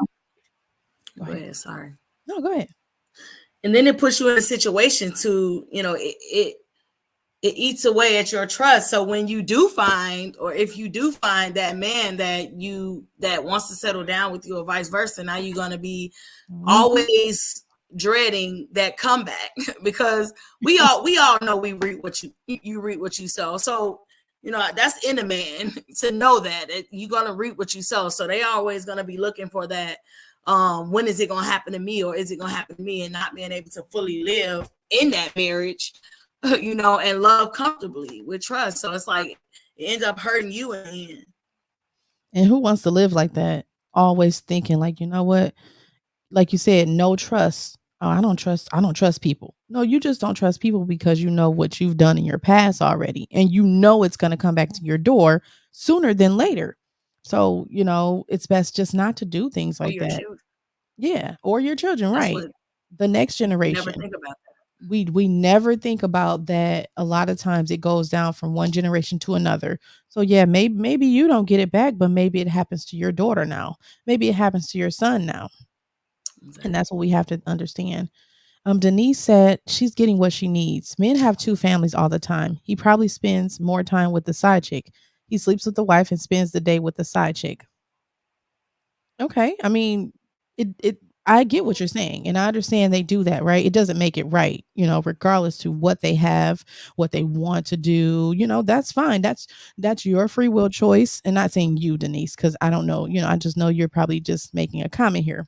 go go ahead. ahead, sorry. No, go ahead. And then it puts you in a situation to, it eats away at your trust. So when you do find, or if you do find that man that wants to settle down with you or vice versa, now you're going to be always dreading that comeback because we all know we reap what you reap what you sow. So that's in a man to know that you're going to reap what you sow. So they always going to be looking for that. When is it going to happen to me, or is it going to happen to me, and not being able to fully live in that marriage, and love comfortably with trust. So it's like it ends up hurting you in the end. And who wants to live like that? Always thinking like, you know what? Like you said, no trust. Oh, I don't trust people. No, you just don't trust people because you know what you've done in your past already. And you know it's going to come back to your door sooner than later. So, it's best just not to do things Or like your that. children. Yeah. Or your children, That's right. what The next we never generation. think about that. We never think about that. A lot of times it goes down from one generation to another. So yeah, maybe you don't get it back, but maybe it happens to your daughter now. Maybe it happens to your son now. Exactly. And that's what we have to understand. Denise said she's getting what she needs. Men have two families all the time. He probably spends more time with the side chick. He sleeps with the wife and spends the day with the side chick. Okay. I mean, it I get what you're saying, and I understand they do that, right? It doesn't make it right, regardless to what they have, what they want to do, that's fine. That's your free will choice. And not saying you, Denise, because I don't know, I just know you're probably just making a comment here.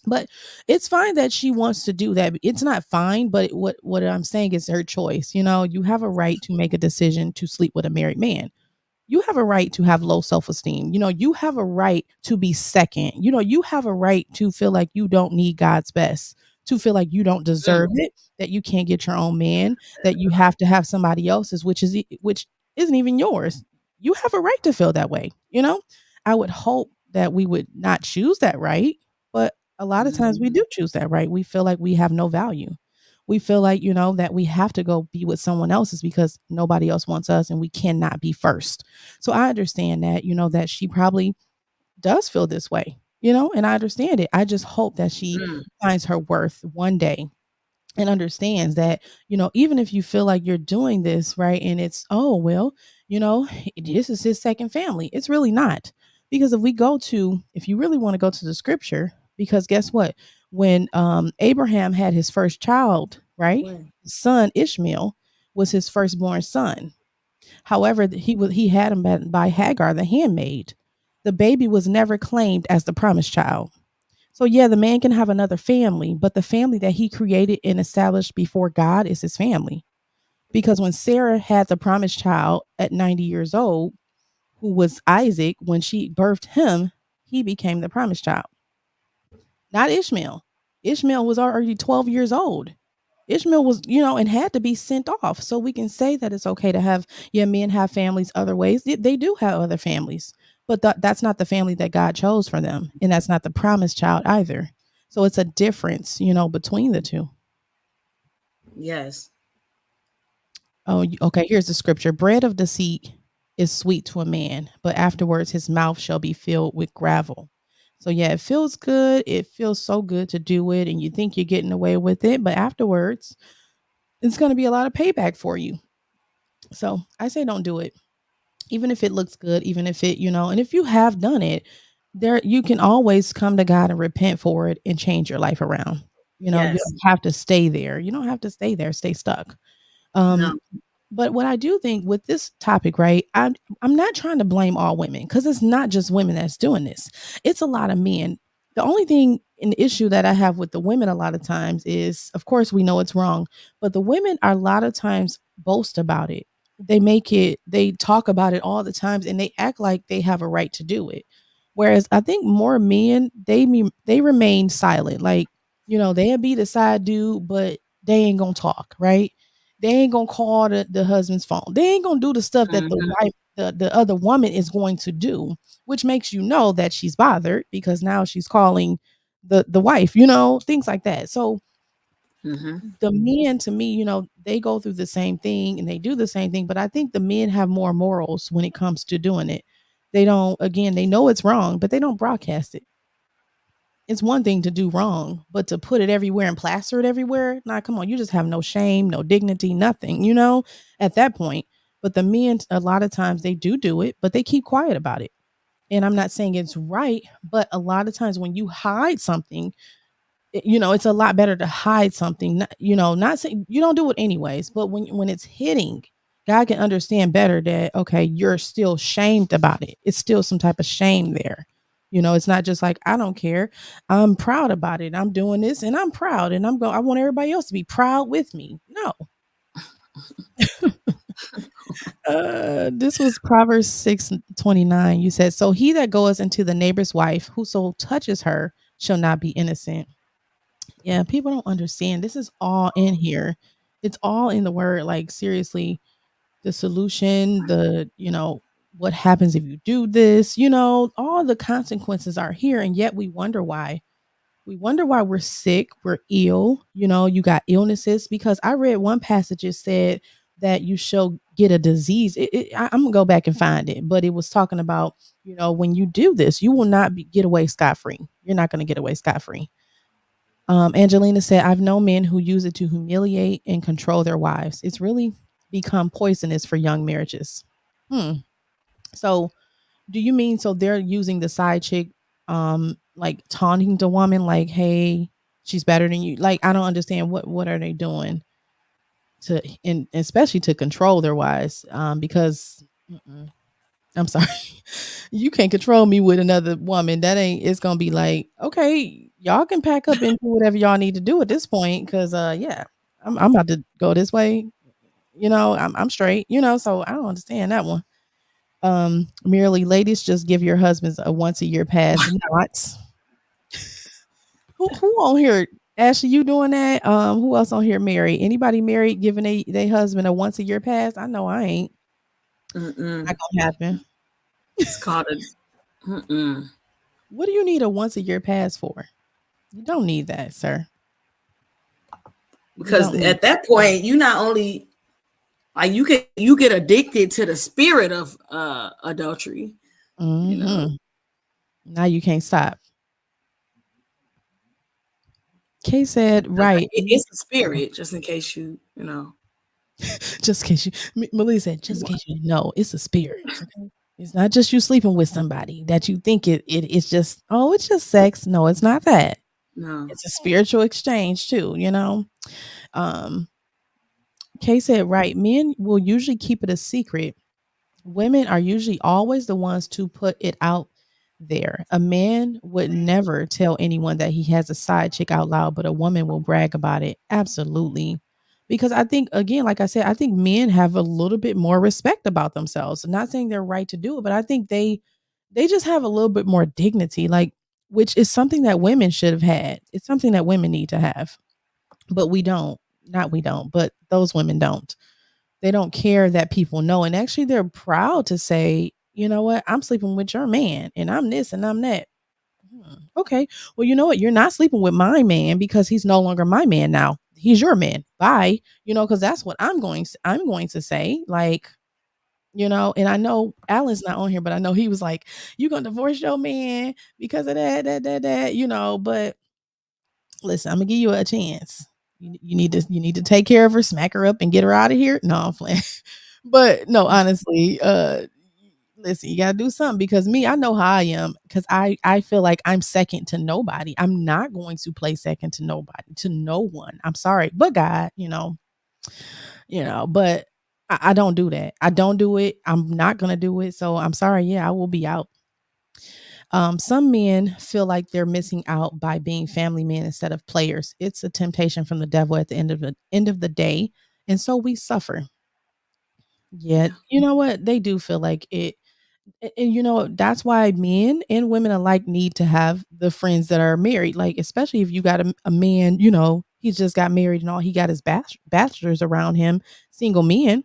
But it's fine that she wants to do that. It's not fine, but what I'm saying is her choice. You have a right to make a decision to sleep with a married man. You have a right to have low self-esteem. You have a right to be second. You have a right to feel like you don't need God's best, to feel like you don't deserve it, that you can't get your own man, that you have to have somebody else's, which isn't even yours. You have a right to feel that way. I would hope that we would not choose that right, but a lot of times we do choose that right. We feel like we have no value. We feel like, that we have to go be with someone else's because nobody else wants us and we cannot be first. So I understand that, that she probably does feel this way, and I understand it. I just hope that she finds her worth one day and understands that, even if you feel like you're doing this, right, and it's, oh, well, this is his second family. It's really not. Because if you really want to go to the scripture, because guess what? When Abraham had his first child, right, his son Ishmael was his firstborn son. However, he had him by Hagar, the handmaid. The baby was never claimed as the promised child. So yeah, the man can have another family, but the family that he created and established before God is his family. Because when Sarah had the promised child at 90 years old, who was Isaac, when she birthed him, he became the promised child, not Ishmael. Ishmael was already 12 years old. Ishmael was, and had to be sent off. So we can say that it's okay to have, yeah, men have families other ways. They do have other families, but that's not the family that God chose for them. And that's not the promised child either. So it's a difference, between the two. Yes. Oh, okay. Here's the scripture. Bread of deceit is sweet to a man, but afterwards his mouth shall be filled with gravel. So yeah, it feels good. It feels so good to do it, and you think you're getting away with it, but afterwards, it's going to be a lot of payback for you. So I say don't do it, even if it looks good, even if it, and if you have done it, there you can always come to God and repent for it and change your life around. You Yes. don't have to stay there. You don't have to stay there, stay stuck. Um, No. but what I do think with this topic, right? I'm not trying to blame all women because it's not just women that's doing this. It's a lot of men. The only thing an issue that I have with the women a lot of times is, of course, we know it's wrong, but the women are a lot of times boast about it. They talk about it all the times and they act like they have a right to do it. Whereas I think more men, they remain silent. Like, they'll be the side dude, but they ain't gonna talk, right? They ain't gonna call the husband's phone. They ain't gonna do the stuff that the Mhm. wife, the other woman is going to do, which makes you know that she's bothered because now she's calling the wife, things like that. So Mhm. the men to me, they go through the same thing and they do the same thing, but I think the men have more morals when it comes to doing it. They don't, again, they know it's wrong, but they don't broadcast it. It's one thing to do wrong, but to put it everywhere and plaster it everywhere, nah, come on, you just have no shame, no dignity, nothing, at that point. But the men, a lot of times they do it, but they keep quiet about it. And I'm not saying it's right, but a lot of times when you hide something, it's a lot better to hide something. Not saying you don't do it anyways, but when it's hitting, God can understand better that okay, you're still shamed about it. It's still some type of shame there. It's not just like I don't care. I'm proud about it. I'm doing this and I'm proud and I want everybody else to be proud with me. No. This was Proverbs 6:29. You said, so he that goes into the neighbor's wife, whoso touches her shall not be innocent. Yeah, people don't understand. This is all in here. It's all in the word. Like seriously, the solution, what happens if you do this, all the consequences are here. And yet we wonder why. We wonder why we're sick, we're ill, you got illnesses. Because I read one passage, it said that you shall get a disease. I'm gonna go back and find it, but it was talking about, when you do this, you will not get away scot free. You're not gonna get away scot free. Angelina said, I've known men who use it to humiliate and control their wives. It's really become poisonous for young marriages. Hmm. So, do you mean so they're using the side chick, like taunting the woman, like, hey, she's better than you? Like, I don't understand what are they doing to, and especially to control their wives, because mm-mm, I'm sorry. You can't control me with another woman. That ain't it's gonna be like, okay, y'all can pack up and do whatever y'all need to do at this point. Cause yeah, I'm about to go this way. I'm straight, so I don't understand that one. Merely ladies just give your husbands a once a year pass. Not who on here? Ashley, you doing that? Who else on here married? Anybody married giving they husband a once a year pass? I know I ain't. Not Mm-mm. gonna happen. It's called a. Mm-mm. What do you need a once a year pass for? You don't need that, sir. You Because don't need at that point, you not only like you get addicted to the spirit of adultery. You know, Mhm. Now you can't stop. Kay said, right. it's the spirit. Just in case you know. Just in case you, Melissa said, just in case you know, it's a spirit. Okay. It's not just you sleeping with somebody that you think it's just, oh, it's just sex. No, it's not that. No. It's a spiritual exchange too. Um, Kay said, right. Men will usually keep it a secret. Women are usually always the ones to put it out there. A man would never tell anyone that he has a side chick out loud, but a woman will brag about it. Absolutely. Because I think, again, like I said, I think men have a little bit more respect about themselves. I'm not saying they're right to do it, but I think they just have a little bit more dignity. Like which is something that women should have had. It's something that women need to have, but we don't. Not we don't, but those women don't. They don't care that people know. And actually, they're proud to say, you know what, I'm sleeping with your man and I'm this and I'm that. Okay. Well, you know what? You're not sleeping with my man because he's no longer my man now. He's your man. Bye. Because that's what I'm going to say. Like, and I know Alan's not on here, but I know he was like, you gonna divorce your man because of that, but listen, I'm gonna give you a chance. You need to take care of her, smack her up, and get her out of here. No, I'm playing. But no, honestly, listen, you gotta do something because me, I know how I am because I feel like I'm second to nobody. I'm not going to play second to nobody, to no one. I'm sorry, but God, but I don't do that. I don't do it. I'm not gonna do it. So I'm sorry. Yeah, I will be out. Some men feel like they're missing out by being family men instead of players. It's a temptation from the devil at the end of the day, and so we suffer. Yet, Yeah. you know what? They do feel like it. And that's why men and women alike need to have the friends that are married. Like, especially if you got a man, he's just got married and all, he got his bachelors around him, single men.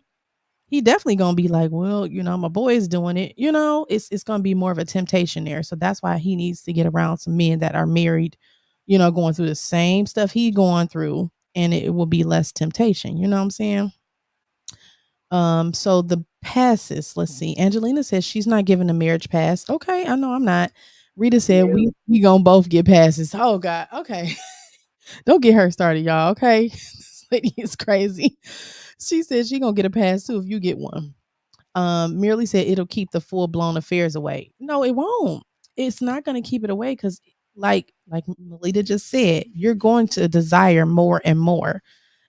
He definitely gonna be like, well, my boy is doing it. It's gonna be more of a temptation there. So that's why he needs to get around some men that are married, going through the same stuff he going through, and it will be less temptation. You know what I'm saying? So the passes, let's see. Angelina says she's not giving a marriage pass. Okay, I know I'm not. Rita said No. we gonna both get passes. Oh God, okay. Don't get her started, y'all. Okay, this lady is crazy. She said she gonna get a pass too if you get one. Merely said it'll keep the full blown affairs away. No, it won't. It's not gonna keep it away because, like Melita just said, you're going to desire more and more.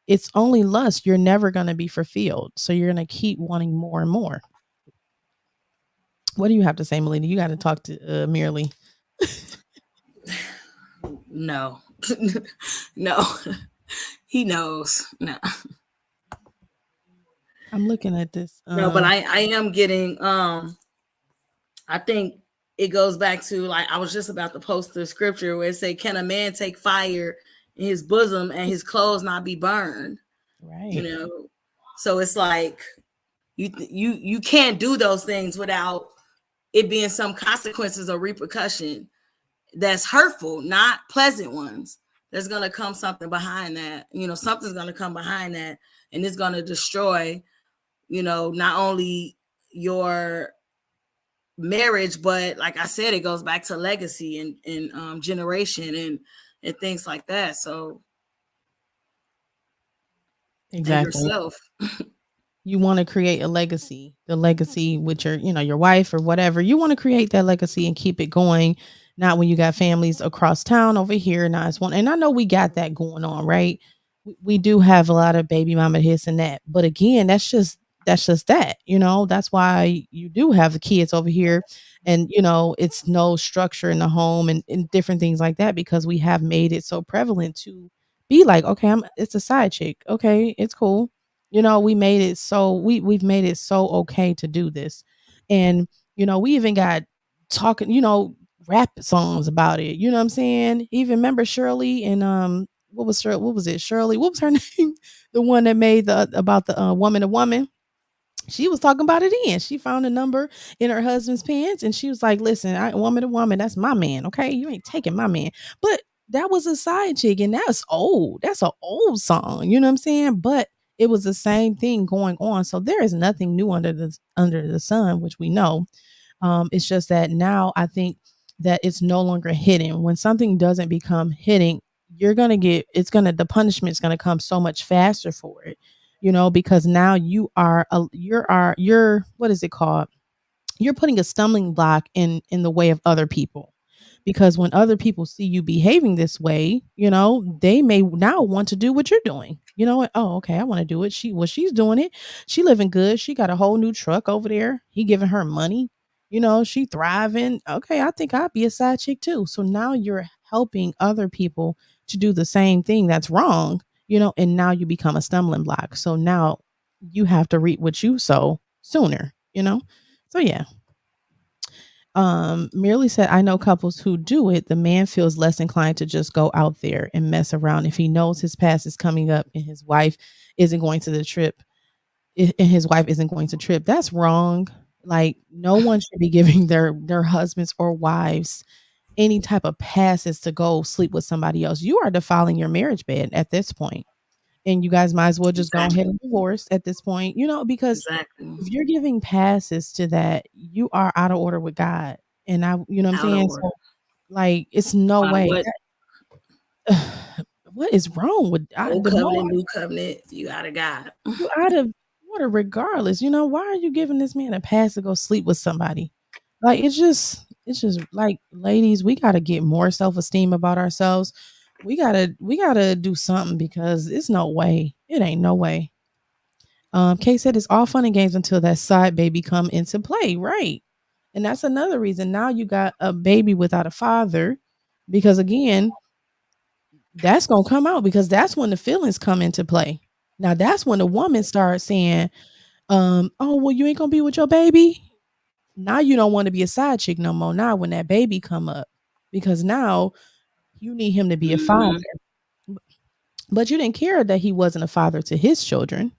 It's only lust. You're never going to be fulfilled. So you're going to keep wanting more and more. What do you have to say, Melina? You got to talk to Merely. No. No. He knows. No. I'm looking at this. No, but I am getting I think it goes back to, like, I was just about to post the scripture where it say, can a man take fire in his bosom and his clothes not be burned? Right. So it's like you can't do those things without it being some consequences or repercussion that's hurtful, not pleasant ones. There's gonna come something behind that. Something's gonna come behind that, and it's gonna destroy, not only your marriage, but like I said, it goes back to legacy and generation and things like that. So and Exactly. yourself. You want to create a legacy, the legacy with your wife or whatever. You want to create that legacy and keep it going. Not when you got families across town over here. Not as one. And I know we got that going on, right? We do have a lot of baby mama hits and that. But again, that's just that. That's why you do have the kids over here. And it's no structure in the home and different things like that because we have made it so prevalent to be like, okay, it's a side chick. Okay, it's cool. We've made it so okay to do this. And we even got talking, rap songs about it. You know what I'm saying? Even remember Shirley and what was it? Shirley, what was her name? The one that made the about the woman to woman. She was talking about it in. She found a number in her husband's pants and she was like, listen, woman to woman, that's my man. Okay. You ain't taking my man. But that was a side chick and that's old. That's an old song. You know what I'm saying? But it was the same thing going on. So there is nothing new under the sun, which we know. It's just that now I think that it's no longer hidden. When something doesn't become hidden, the punishment's gonna come so much faster for it, because now you're what is it called? You're putting a stumbling block in the way of other people because when other people see you behaving this way, they may now want to do what you're doing. You know what? Oh, okay, I want to do it. She's doing it. She living good. She got a whole new truck over there. He giving her money. She thriving. Okay, I think I'd be a side chick too. So now you're helping other people to do the same thing that's wrong, and now you become a stumbling block. So now you have to reap what you sow sooner. So yeah. Merely said, I know couples who do it. The man feels less inclined to just go out there and mess around if he knows his past is coming up and his wife isn't going to the trip. And his wife isn't going to trip. That's wrong. Like no one should be giving their husbands or wives any type of passes to go sleep with somebody else. You are defiling your marriage bed at this point. And you guys might as well just go ahead Exactly. and divorce at this point, because Exactly. if you're giving passes to that, you are out of order with God. And you know what I'm Out of saying? order. So like it's no Why? way. What? What is wrong with Old the more covenant, new covenant. You out of God. you out of order regardless? Why are you giving this man a pass to go sleep with somebody? Like it's just like ladies, we gotta get more self-esteem about ourselves. We gotta do something because it's no way. It ain't no way. Kay said it's all fun and games until that side baby come into play, right? And that's another reason now you got a baby without a father, because again, that's gonna come out because that's when the feelings come into play. Now that's when the woman starts saying, oh well, you ain't gonna be with your baby. Now you don't want to be a side chick no more. Now when that baby come up, because now you need him to be a father. Mm-hmm. But you didn't care that he wasn't a father to his children.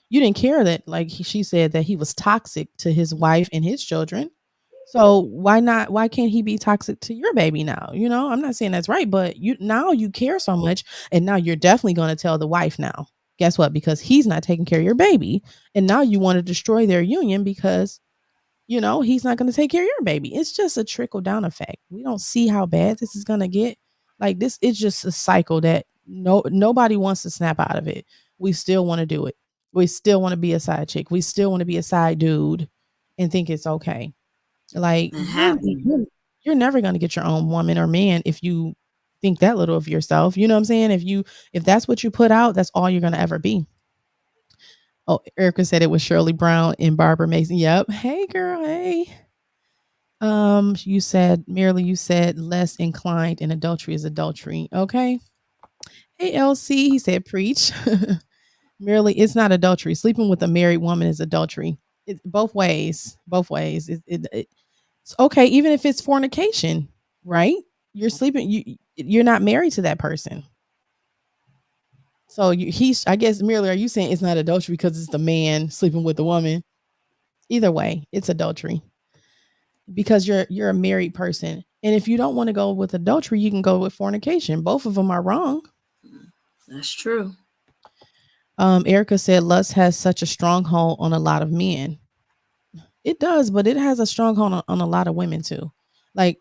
You didn't care that, like she said, that he was toxic to his wife and his children. So why not? Why can't he be toxic to your baby now? I'm not saying that's right, but you care so much, and now you're definitely going to tell the wife now. Guess what? Because he's not taking care of your baby, and now you want to destroy their union because he's not going to take care of your baby. It's just a trickle down effect. We don't see how bad this is going to get. Like this, it's just a cycle that nobody wants to snap out of it. We still want to do it. We still want to be a side chick. We still want to be a side dude and think it's okay. Like And have them. you're never going to get your own woman or man if you think that little of yourself. You know what I'm saying? If that's what you put out, that's all you're going to ever be. Oh, Erica said it was Shirley Brown and Barbara Mason. Yep. Hey girl, hey. You said merely you said less inclined and adultery is adultery. Okay. Hey LC, he said preach. Merely it's not adultery. Sleeping with a married woman is adultery. It's both ways. Both ways. It's okay, even if it's fornication, right? You're sleeping, you're not married to that person. So he's I guess merely are you saying it's not adultery because it's the man sleeping with the woman? Either way, it's adultery because you're a married person. And if you don't want to go with adultery, you can go with fornication. Both of them are wrong. That's true. Erica said lust has such a stronghold on a lot of men. It does, but it has a stronghold on a lot of women too. Like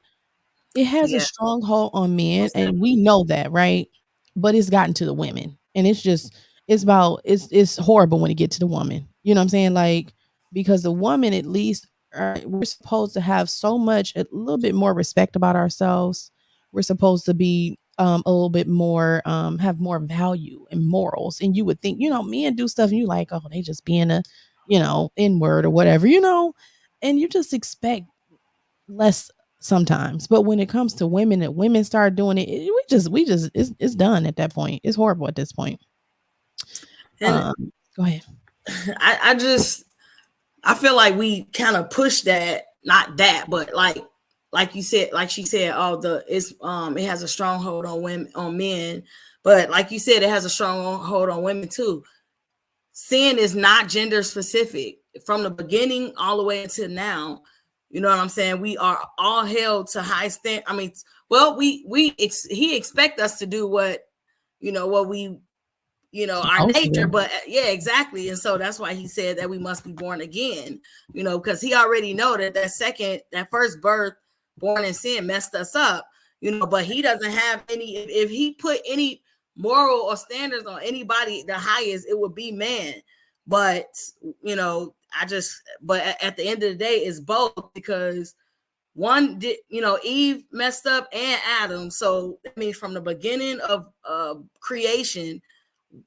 it has a Yeah. stronghold on men, Most and we definitely. know that, right? But it's gotten to the women, and it's horrible when it get to the woman. You know what I'm saying? Like because the woman, at least, we're supposed to have so much, a little bit more respect about ourselves. We're supposed to be a little bit more, have more value and morals. And you would think, men do stuff, and you like, oh, they just being a, N word or whatever, and you just expect less sometimes. But when it comes to women, and women start doing it, we just it's done at that point. It's horrible at this point. And Go ahead. I just I feel like we kind of push that, not that, but like you said, like she said, it has a stronghold on women, on men, but like you said, it has a stronghold on women too. Sin is not gender specific from the beginning all the way until now. You know what I'm saying? We are all held to high stand. I mean, well, he expect us to do what we our Supposed to nature, do. but yeah, exactly. And so that's why he said that we must be born again, because he already know that first birth born in sin messed us up, but he doesn't have any, if he put any moral or standards on anybody, the highest, it would be man. But, but at the end of the day, it's both, because one did, Eve messed up and Adam. So I mean, from the beginning of creation,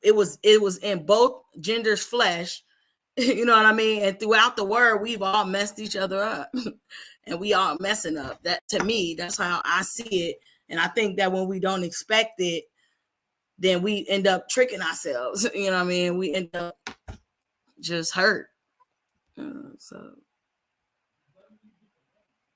it was in both genders' flesh. You know what I mean? And throughout the word, we've all messed each other up. And we all messing up. That, to me, that's how I see it. And I think that when we don't expect it, then we end up tricking ourselves. You know what I mean? We end up just hurt. So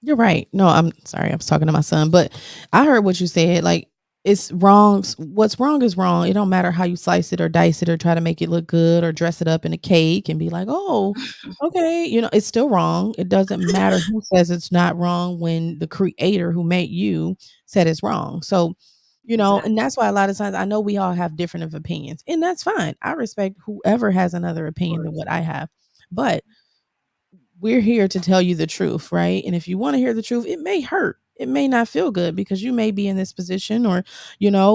You're right. No, I'm sorry. I was talking to my son, but I heard what you said. Like, it's wrong. What's wrong is wrong. It don't matter how you slice it or dice it or try to make it look good or dress it up in a cake and be like, "Oh, okay." It's still wrong. It doesn't matter who says it's not wrong when the creator who made you said it's wrong. So, and Exactly. that's why a lot of times I know we all have different of opinions, and that's fine. I respect whoever has another Of opinion than course. what I have. But we're here to tell you the truth, right? And if you want to hear the truth, it may hurt. It may not feel good because you may be in this position or,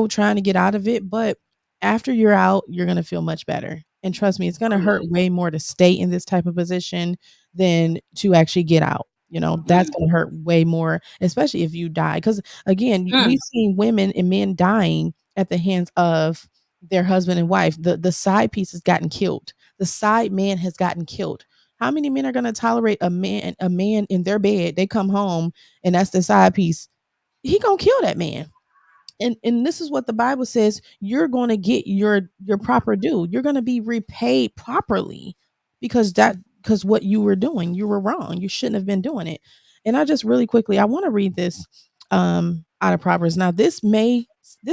trying to get out of it. But after you're out, you're going to feel much better. And trust me, it's going to Oh yeah. hurt way more to stay in this type of position than to actually get out. That's Mm. going to hurt way more, especially if you die. Because again, Mm. we've seen women and men dying at the hands of their husband and wife. The side piece has gotten killed. The side man has gotten killed. How many men are gonna tolerate a man in their bed? They come home and that's the side piece. He gonna kill that man. And this is what the Bible says, you're going to get your proper due. You're going to be repaid properly because what you were doing, you were wrong. You shouldn't have been doing it. And I just really quickly, I want to read this out of Proverbs. Now this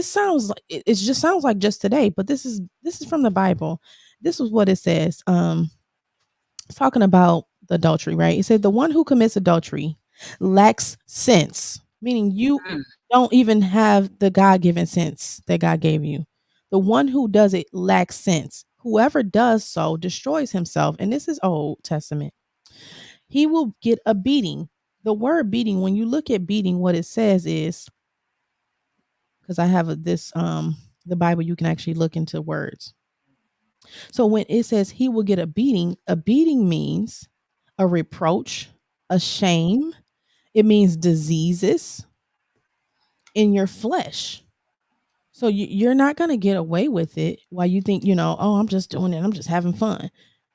sounds like it just sounds like just today, but this is from the Bible. This is what it says. It's talking about the adultery, right? It said the one who commits adultery lacks sense, meaning you Mm. don't even have the God-given sense that God gave you. The one who does it lacks sense. Whoever does so destroys himself. And this is Old Testament. He will get a beating. The word beating, when you look at beating, what it says is, because I have this the Bible, you can actually look into words. So when it says he will get a beating means a reproach, a shame. It means diseases in your flesh. So you're not going to get away with it while you think, oh, I'm just doing it. I'm just having fun.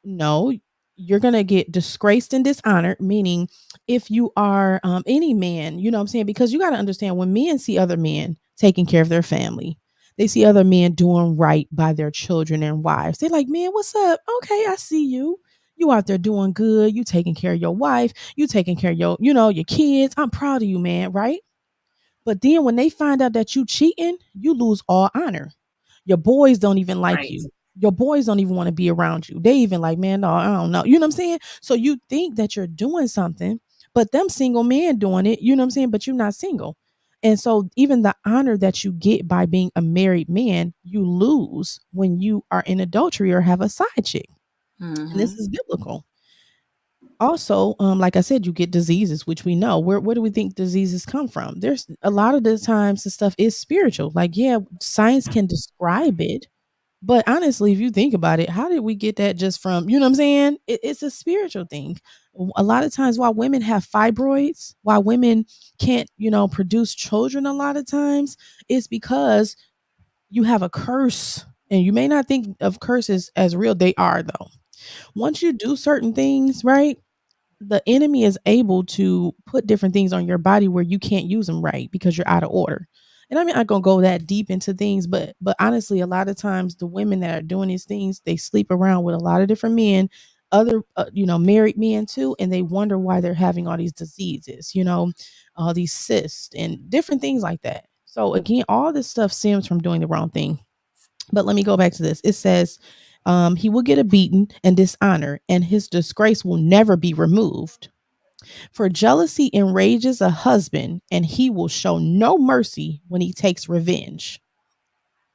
No, you're going to get disgraced and dishonored, meaning if you are any man, you know what I'm saying? Because you got to understand when men see other men taking care of their family, they see other men doing right by their children and wives. They're like, man, what's up? Okay, I see you. You out there doing good. You taking care of your wife. You taking care of your kids. I'm proud of you, man. Right? But then when they find out that you cheating, you lose all honor. Your boys don't even like Right. you. Your boys don't even want to be around you. They even like, man, no, I don't know. You know what I'm saying? So you think that you're doing something, but them single men doing it, you know what I'm saying? But you're not single. And so even the honor that you get by being a married man, you lose when you are in adultery or have a side chick. And this Mm-hmm. is biblical. Also, like I said, you get diseases, which we know. Where do we think diseases come from? There's a lot of the times the stuff is spiritual. Like, yeah, science can describe it, but honestly, if you think about it, how did we get that just from, you know what I'm saying? It's a spiritual thing. A lot of times, why women have fibroids, why women can't, produce children, a lot of times, is because you have a curse. And you may not think of curses as real. They are, though. Once you do certain things, right? The enemy is able to put different things on your body where you can't use them right because you're out of order. And I'm not gonna go that deep into things, but honestly, a lot of times the women that are doing these things, they sleep around with a lot of different men, other married men too, and they wonder why they're having all these diseases, all these cysts and different things like that. So again, all this stuff stems from doing the wrong thing. But let me go back to this. It says, he will get a beating and dishonor, and his disgrace will never be removed. For jealousy enrages a husband, and he will show no mercy when he takes revenge.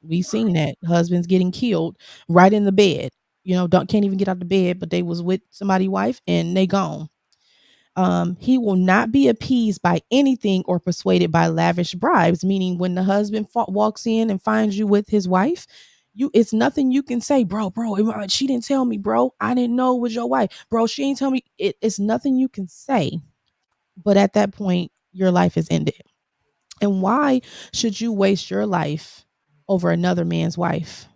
We've seen that husbands getting killed right in the bed. Don't can't even get out of bed, but they was with somebody's wife and they gone. He will not be appeased by anything or persuaded by lavish bribes, meaning when the husband walks in and finds you with his wife, it's nothing you can say, bro, she didn't tell me, bro. I didn't know it was your wife. Bro, she ain't tell me. It's nothing you can say. But at that point, your life is ended. And why should you waste your life over another man's wife?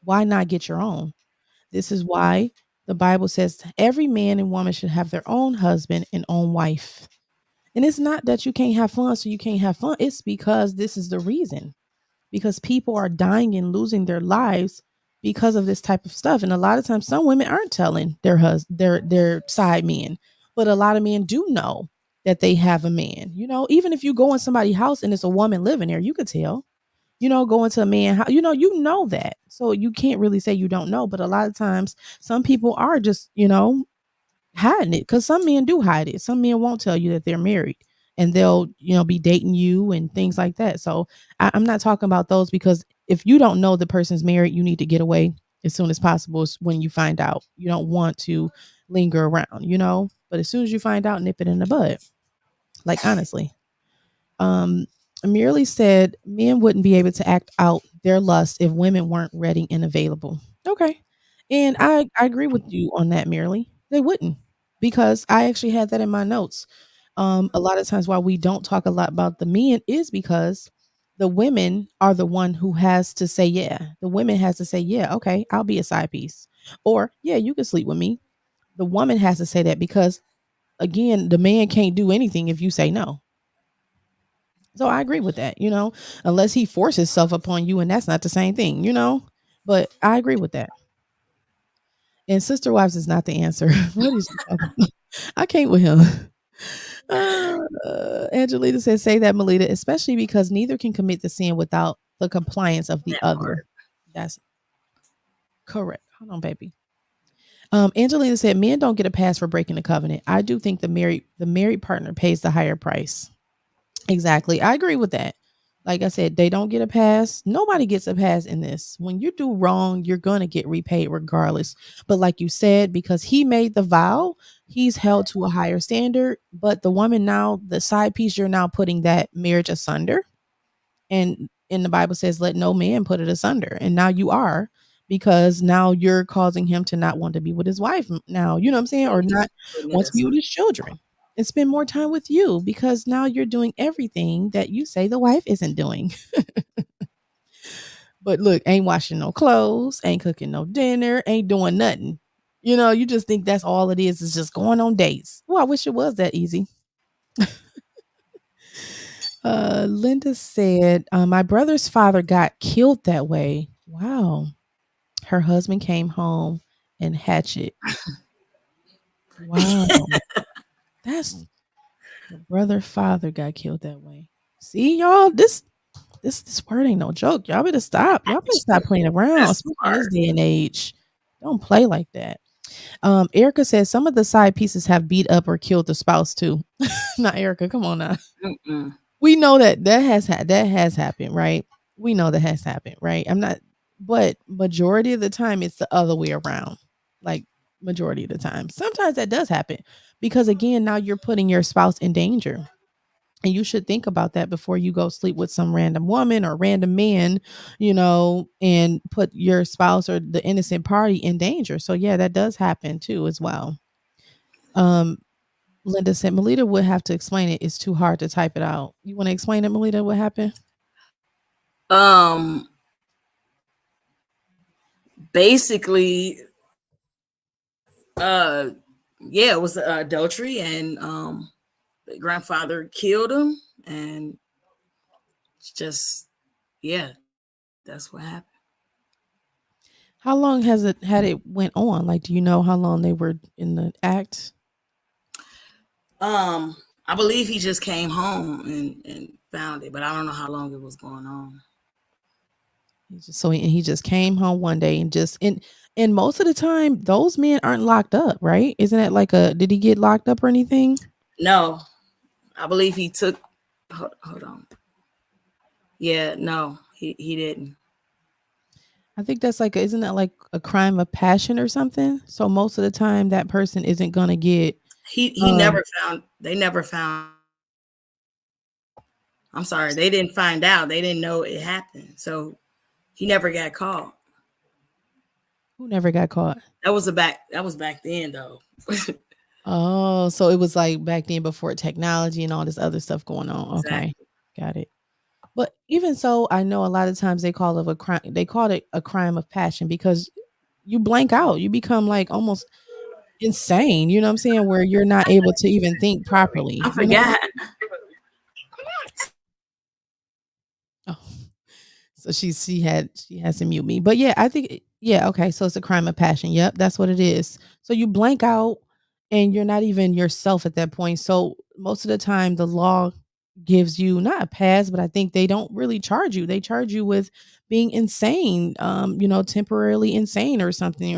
Why not get your own? This is why the Bible says every man and woman should have their own husband and own wife. And it's not that you can't have fun, so you can't have fun. It's because this is the reason. Because people are dying and losing their lives because of this type of stuff. And a lot of times, some women aren't telling their side men, but a lot of men do know. that they have a man. Even if you go in somebody's house and it's a woman living there, you could tell. Go into a man house, you know that. So you can't really say you don't know, but a lot of times some people are just, hiding it, because some men do hide it. Some men won't tell you that they're married, and they'll, be dating you and things like that. So I'm not talking about those, because if you don't know the person's married, you need to get away as soon as possible when you find out. You don't want to linger around, but as soon as you find out, nip it in the bud. Like, honestly. Um, merely said men wouldn't be able to act out their lust if women weren't ready and available. Okay. And I agree with you on that, merely. They wouldn't, because I actually had that in my notes. A lot of times why we don't talk a lot about the men is because the women are the one who has to say, yeah. The women has to say, yeah, okay, I'll be a side piece. Or, yeah, you can sleep with me. The woman has to say that, because again, the man can't do anything if you say no. So I agree with that, unless he forces himself upon you, and that's not the same thing. But I agree with that. And sister wives is not the answer. What is she talking about? I can't with him. Angelita says, say that, Melita, especially because neither can commit the sin without the compliance of the That other. part. That's correct. Hold on, baby. Angelina said, men don't get a pass for breaking the covenant. I do think the married partner pays the higher price. Exactly. I agree with that. Like I said, they don't get a pass. Nobody gets a pass in this. When you do wrong, you're going to get repaid regardless. But like you said, because he made the vow, he's held to a higher standard. But the woman now, the side piece, you're now putting that marriage asunder. And in the Bible says, let no man put it asunder. And now you are, because now you're causing him to not want to be with his wife now, you know what I'm saying? Or not Putting it want to be with aside. his children and spend more time with you, because now you're doing everything that you say the wife isn't doing. But look, ain't washing no clothes, ain't cooking no dinner, ain't doing nothing. You just think that's all it is just going on dates. Well, I wish it was that easy. Linda said, my brother's father got killed that way. Wow. Her husband came home and hatchet. Wow. That's the brother father got killed that way. See, y'all, this word ain't no joke. Y'all better stop. Y'all better stop playing around, That's especially in this part. day and age. Don't play like that. Erica says some of the side pieces have beat up or killed the spouse too. Not Erica. Come on now. Mm-mm. We know that has happened, right? We know that has happened, right? I'm not, but majority of the time it's the other way around. Like, majority of the time. Sometimes that does happen, because again, now you're putting your spouse in danger. And you should think about that before you go sleep with some random woman or random man, and put your spouse or the innocent party in danger. So yeah, that does happen too as well. Um, Linda said Melita would have to explain it. It's too hard to type it out. You want to explain it, Melita? What happened? Um, basically, uh, yeah, it was adultery, and the grandfather killed him, and it's just, yeah, that's what happened. How long has it had it went on? Like, do you know how long they were in the act? Um, I believe he just came home and found it, but I don't know how long it was going on. He just came home one day and and most of the time those men aren't locked up, right? Isn't it like did he get locked up or anything? No, I believe he took. Hold on. Yeah, no, he didn't. I think that's isn't that like a crime of passion or something? So most of the time that person isn't gonna get He um never found. They never found. I'm sorry, they didn't find out. They didn't know it happened, so he never got caught. who never got caught. That was back then though. Oh, so it was like back then before technology and all this other stuff going on. Okay. Exactly. Got it. But even so, I know a lot of times they call it a crime of passion, because you blank out. You become like almost insane, you know what I'm saying? Where you're not able to even think I properly. forgot. Oh, so she has to mute me. But yeah, I think yeah, okay. So it's a crime of passion. Yep, that's what it is. So you blank out and you're not even yourself at that point. So most of the time the law gives you not a pass, but I think they don't really charge you. They charge you with being insane, temporarily insane or something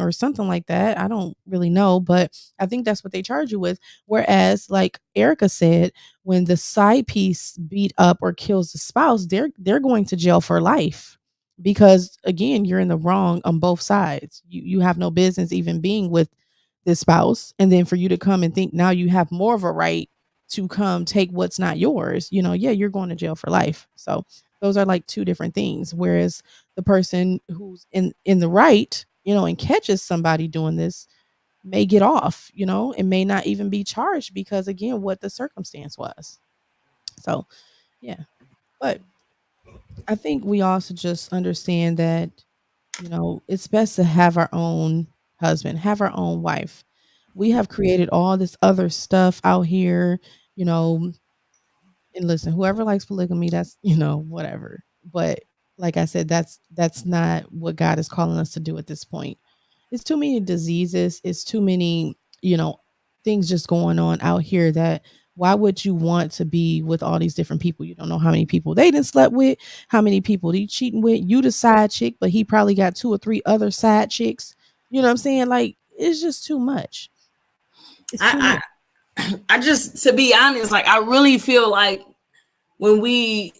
like that. I don't really know, but I think that's what they charge you with. Whereas, like Erica said, when the side piece beat up or kills the spouse, they're going to jail for life because again, you're in the wrong on both sides. You have no business even being with this spouse, and then for you to come and think now you have more of a right to come take what's not yours, yeah, you're going to jail for life. So those are like two different things. Whereas the person who's in the right, and catches somebody doing this may get off, and may not even be charged because again, what the circumstance was. So yeah, but I think we also just understand that, it's best to have our own husband, have our own wife. We have created all this other stuff out here, you know, and listen, whoever likes polygamy, that's, whatever. But like I said, that's not what God is calling us to do at this point. It's too many diseases, it's too many, things just going on out here that why would you want to be with all these different people? You don't know how many people they didn't slept with, how many people he cheating with. You the side chick, but he probably got two or three other side chicks. You know what I'm saying? Like it's just too much. It's too I, much. I just, to be honest, like I really feel like when we,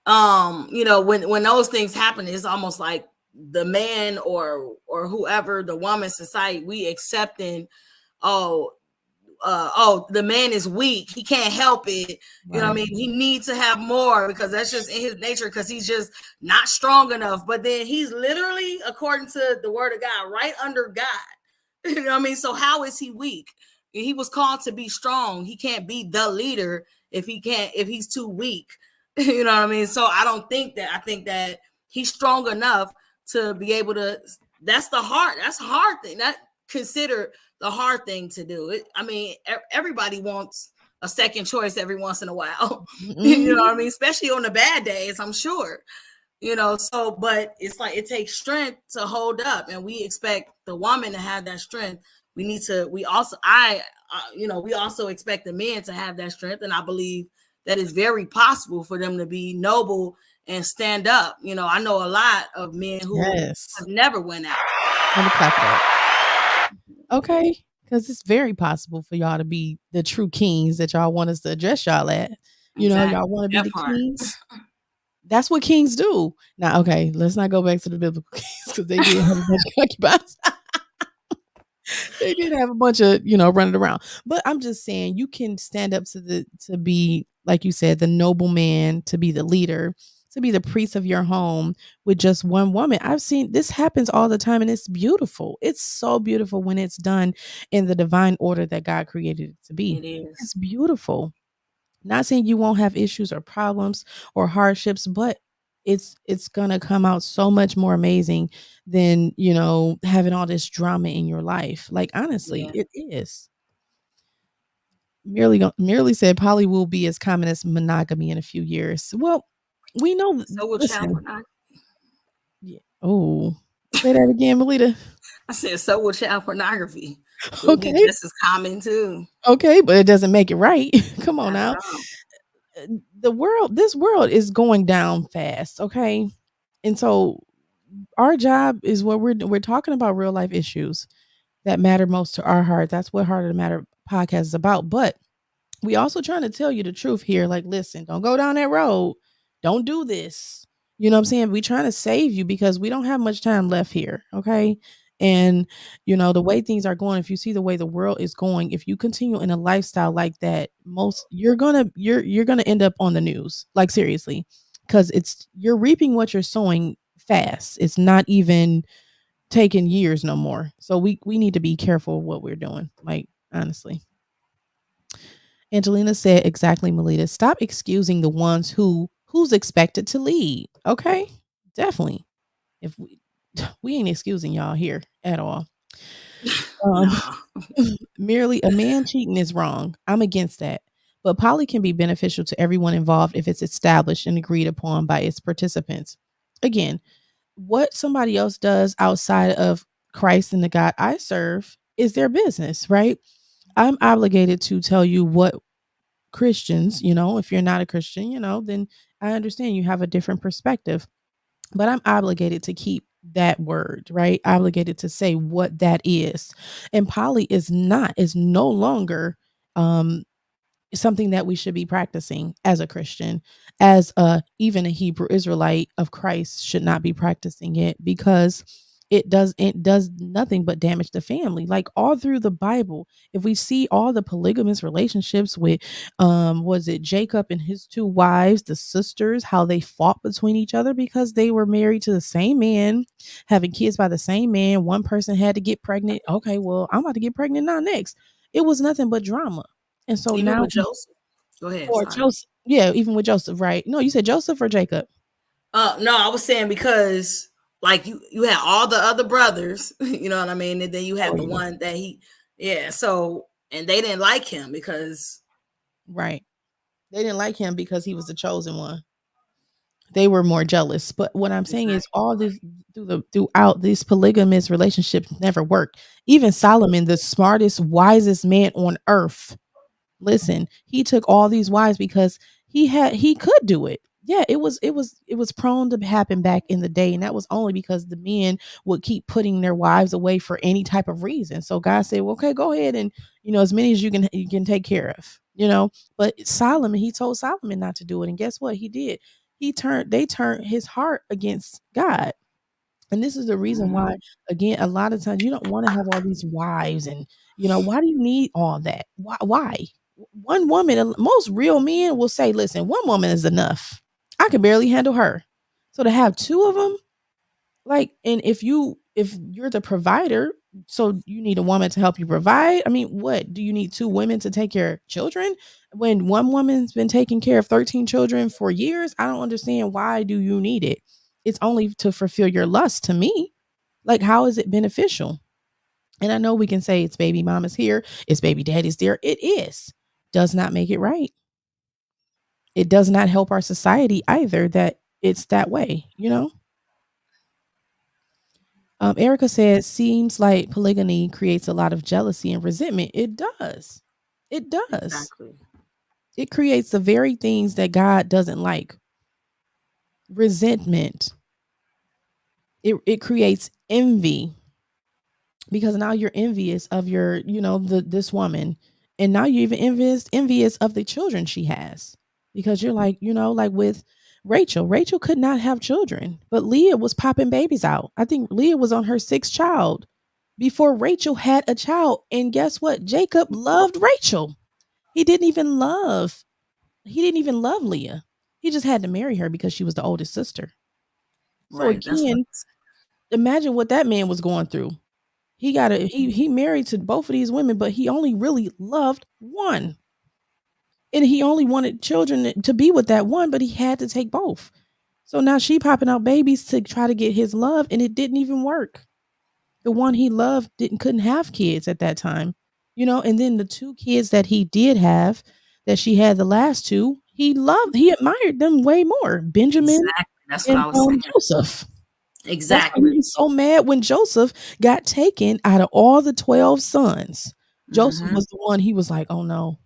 when those things happen, it's almost like the man or whoever, the woman, society, we accepting, oh, the man is weak, he can't help it, you know what I Right. mean, he needs to have more because that's just in his nature, because he's just not strong enough. But then he's literally, according to the word of God, right under God. You know what I mean? So how is he weak? He was called to be strong. He can't be the leader if he's too weak. You know what I mean? So I don't think that. I think that he's strong enough to be able to. That's the hard thing. That consider the hard thing to do. I mean, everybody wants a second choice every once in a while. You know Mhm. what I mean? Especially on the bad days, I'm sure. So but it's like it takes strength to hold up, and we expect the woman to have that strength. We also we also expect the men to have that strength, and I believe that it's very possible for them to be noble and stand up. I know a lot of men who Yes. have never went out. Let me clap for that. Okay. Because it's very possible for y'all to be the true kings that y'all want us to address y'all at. Y'all Exactly, want to be that the part. kings. That's what kings do. Now, okay, let's not go back to the biblical kings because they did have a bunch of concubines. They did have a bunch of, running around. But I'm just saying you can stand up to be, like you said, the noble man, to be the leader, to be the priest of your home with just one woman. I've seen this happens all the time and it's beautiful. It's so beautiful when it's done in the divine order that God created it to be. It is. It's beautiful. Not saying you won't have issues or problems or hardships, but it's gonna come out so much more amazing than having all this drama in your life. Like honestly, Yeah. it is. Merely said poly will be as common as monogamy in a few years. Well, we know. So will child Listen, pornography. yeah. Oh, say that again, Melita. I said so will child pornography. It will be Okay, just as common too. okay, but it doesn't make it right. Come on Not at now. all. This world is going down fast. Okay, and so our job is what we're talking about real life issues that matter most to our heart. That's what Heart of the Matter podcast is about. But we also trying to tell you the truth here. Like, listen, don't go down that road. Don't do this. You know what I'm saying? We trying to save you because we don't have much time left here. Okay. And the way things are going, if you see the way the world is going, if you continue in a lifestyle like that, you're gonna end up on the news. Like seriously. Because you're reaping what you're sowing fast. It's not even taking years no more. So we need to be careful of what we're doing. Like honestly. Angelina said exactly, Melita. Stop excusing the ones who's expected to lead. Okay? Definitely. If we ain't excusing y'all here at all. Um No. merely a man cheating is wrong. I'm against that. But poly can be beneficial to everyone involved if it's established and agreed upon by its participants. Again, what somebody else does outside of Christ and the God I serve is their business, right? I'm obligated to tell you Christians, if you're not a Christian, then I understand you have a different perspective, but I'm obligated to keep that word, right? Obligated to say what that is. And poly is no longer um something that we should be practicing as a Christian, as even a Hebrew Israelite of Christ should not be practicing it, because it does nothing but damage the family. Like all through the Bible, if we see all the polygamous relationships with was it Jacob and his two wives, the sisters, how they fought between each other because they were married to the same man, having kids by the same man. One person had to get pregnant. Okay, well, I'm about to get pregnant now next. It was nothing but drama. And so Even now with Joseph. Go ahead. or Sorry. Joseph, yeah, even with Joseph, right? No, you said Joseph or Jacob? No, I was saying because like you had all the other brothers, you know what I mean, and then you Oh had the yeah, one that yeah. So and they didn't like him because right. They didn't like him because he was the chosen one. They were more jealous. But what I'm saying is exactly all this throughout these polygamous relationships never worked. Even Solomon, the smartest, wisest man on earth, listen, he took all these wives because he could do it. Yeah, it was prone to happen back in the day, and that was only because the men would keep putting their wives away for any type of reason. So God said, well, okay, go ahead and as many as you can take care of. But Solomon, he told Solomon not to do it, and guess what he did? They turned his heart against God. And this is the reason why, Mhm. again, a lot of times you don't want to have all these wives, and why do you need all that? Why? One woman, most real men will say, listen, one woman is enough. I can barely handle her. So to have two of them, like, and if you're the provider, so you need a woman to help you provide. I mean, what do you need two women to take care of children when one woman's been taking care of 13 children for years? I don't understand, why do you need it? It's only to fulfill your lust to me. Like, how is it beneficial? And I know we can say it's baby mama's here, it's baby daddy's there. It is. Does not make it right. It does not help our society either that it's that way. Erica says, seems like polygamy creates a lot of jealousy and resentment. It does. It does. Exactly. It creates the very things that God doesn't like. Resentment. It creates envy, because now you're envious of this woman, and now you're even envious of the children she has, because you're like, like with Rachel could not have children, but Leah was popping babies out. I think Leah was on her sixth child before Rachel had a child. And guess what? Jacob loved Rachel. He didn't even love Leah. He just had to marry her because she was the oldest sister. So Right. That's what again, imagine what that man was going through. He married to both of these women, but he only really loved one. And he only wanted children to be with that one, but he had to take both. So now she popping out babies to try to get his love, and it didn't even work. The one he loved didn't couldn't have kids at that time. And then the two kids that he did have, that she had the last two, he admired them way more. Benjamin exactly. That's what and I was saying. Joseph. That's why he Exactly. was so mad when Joseph got taken out of all the 12 sons. Joseph Hmm. was the one, he was like, oh no,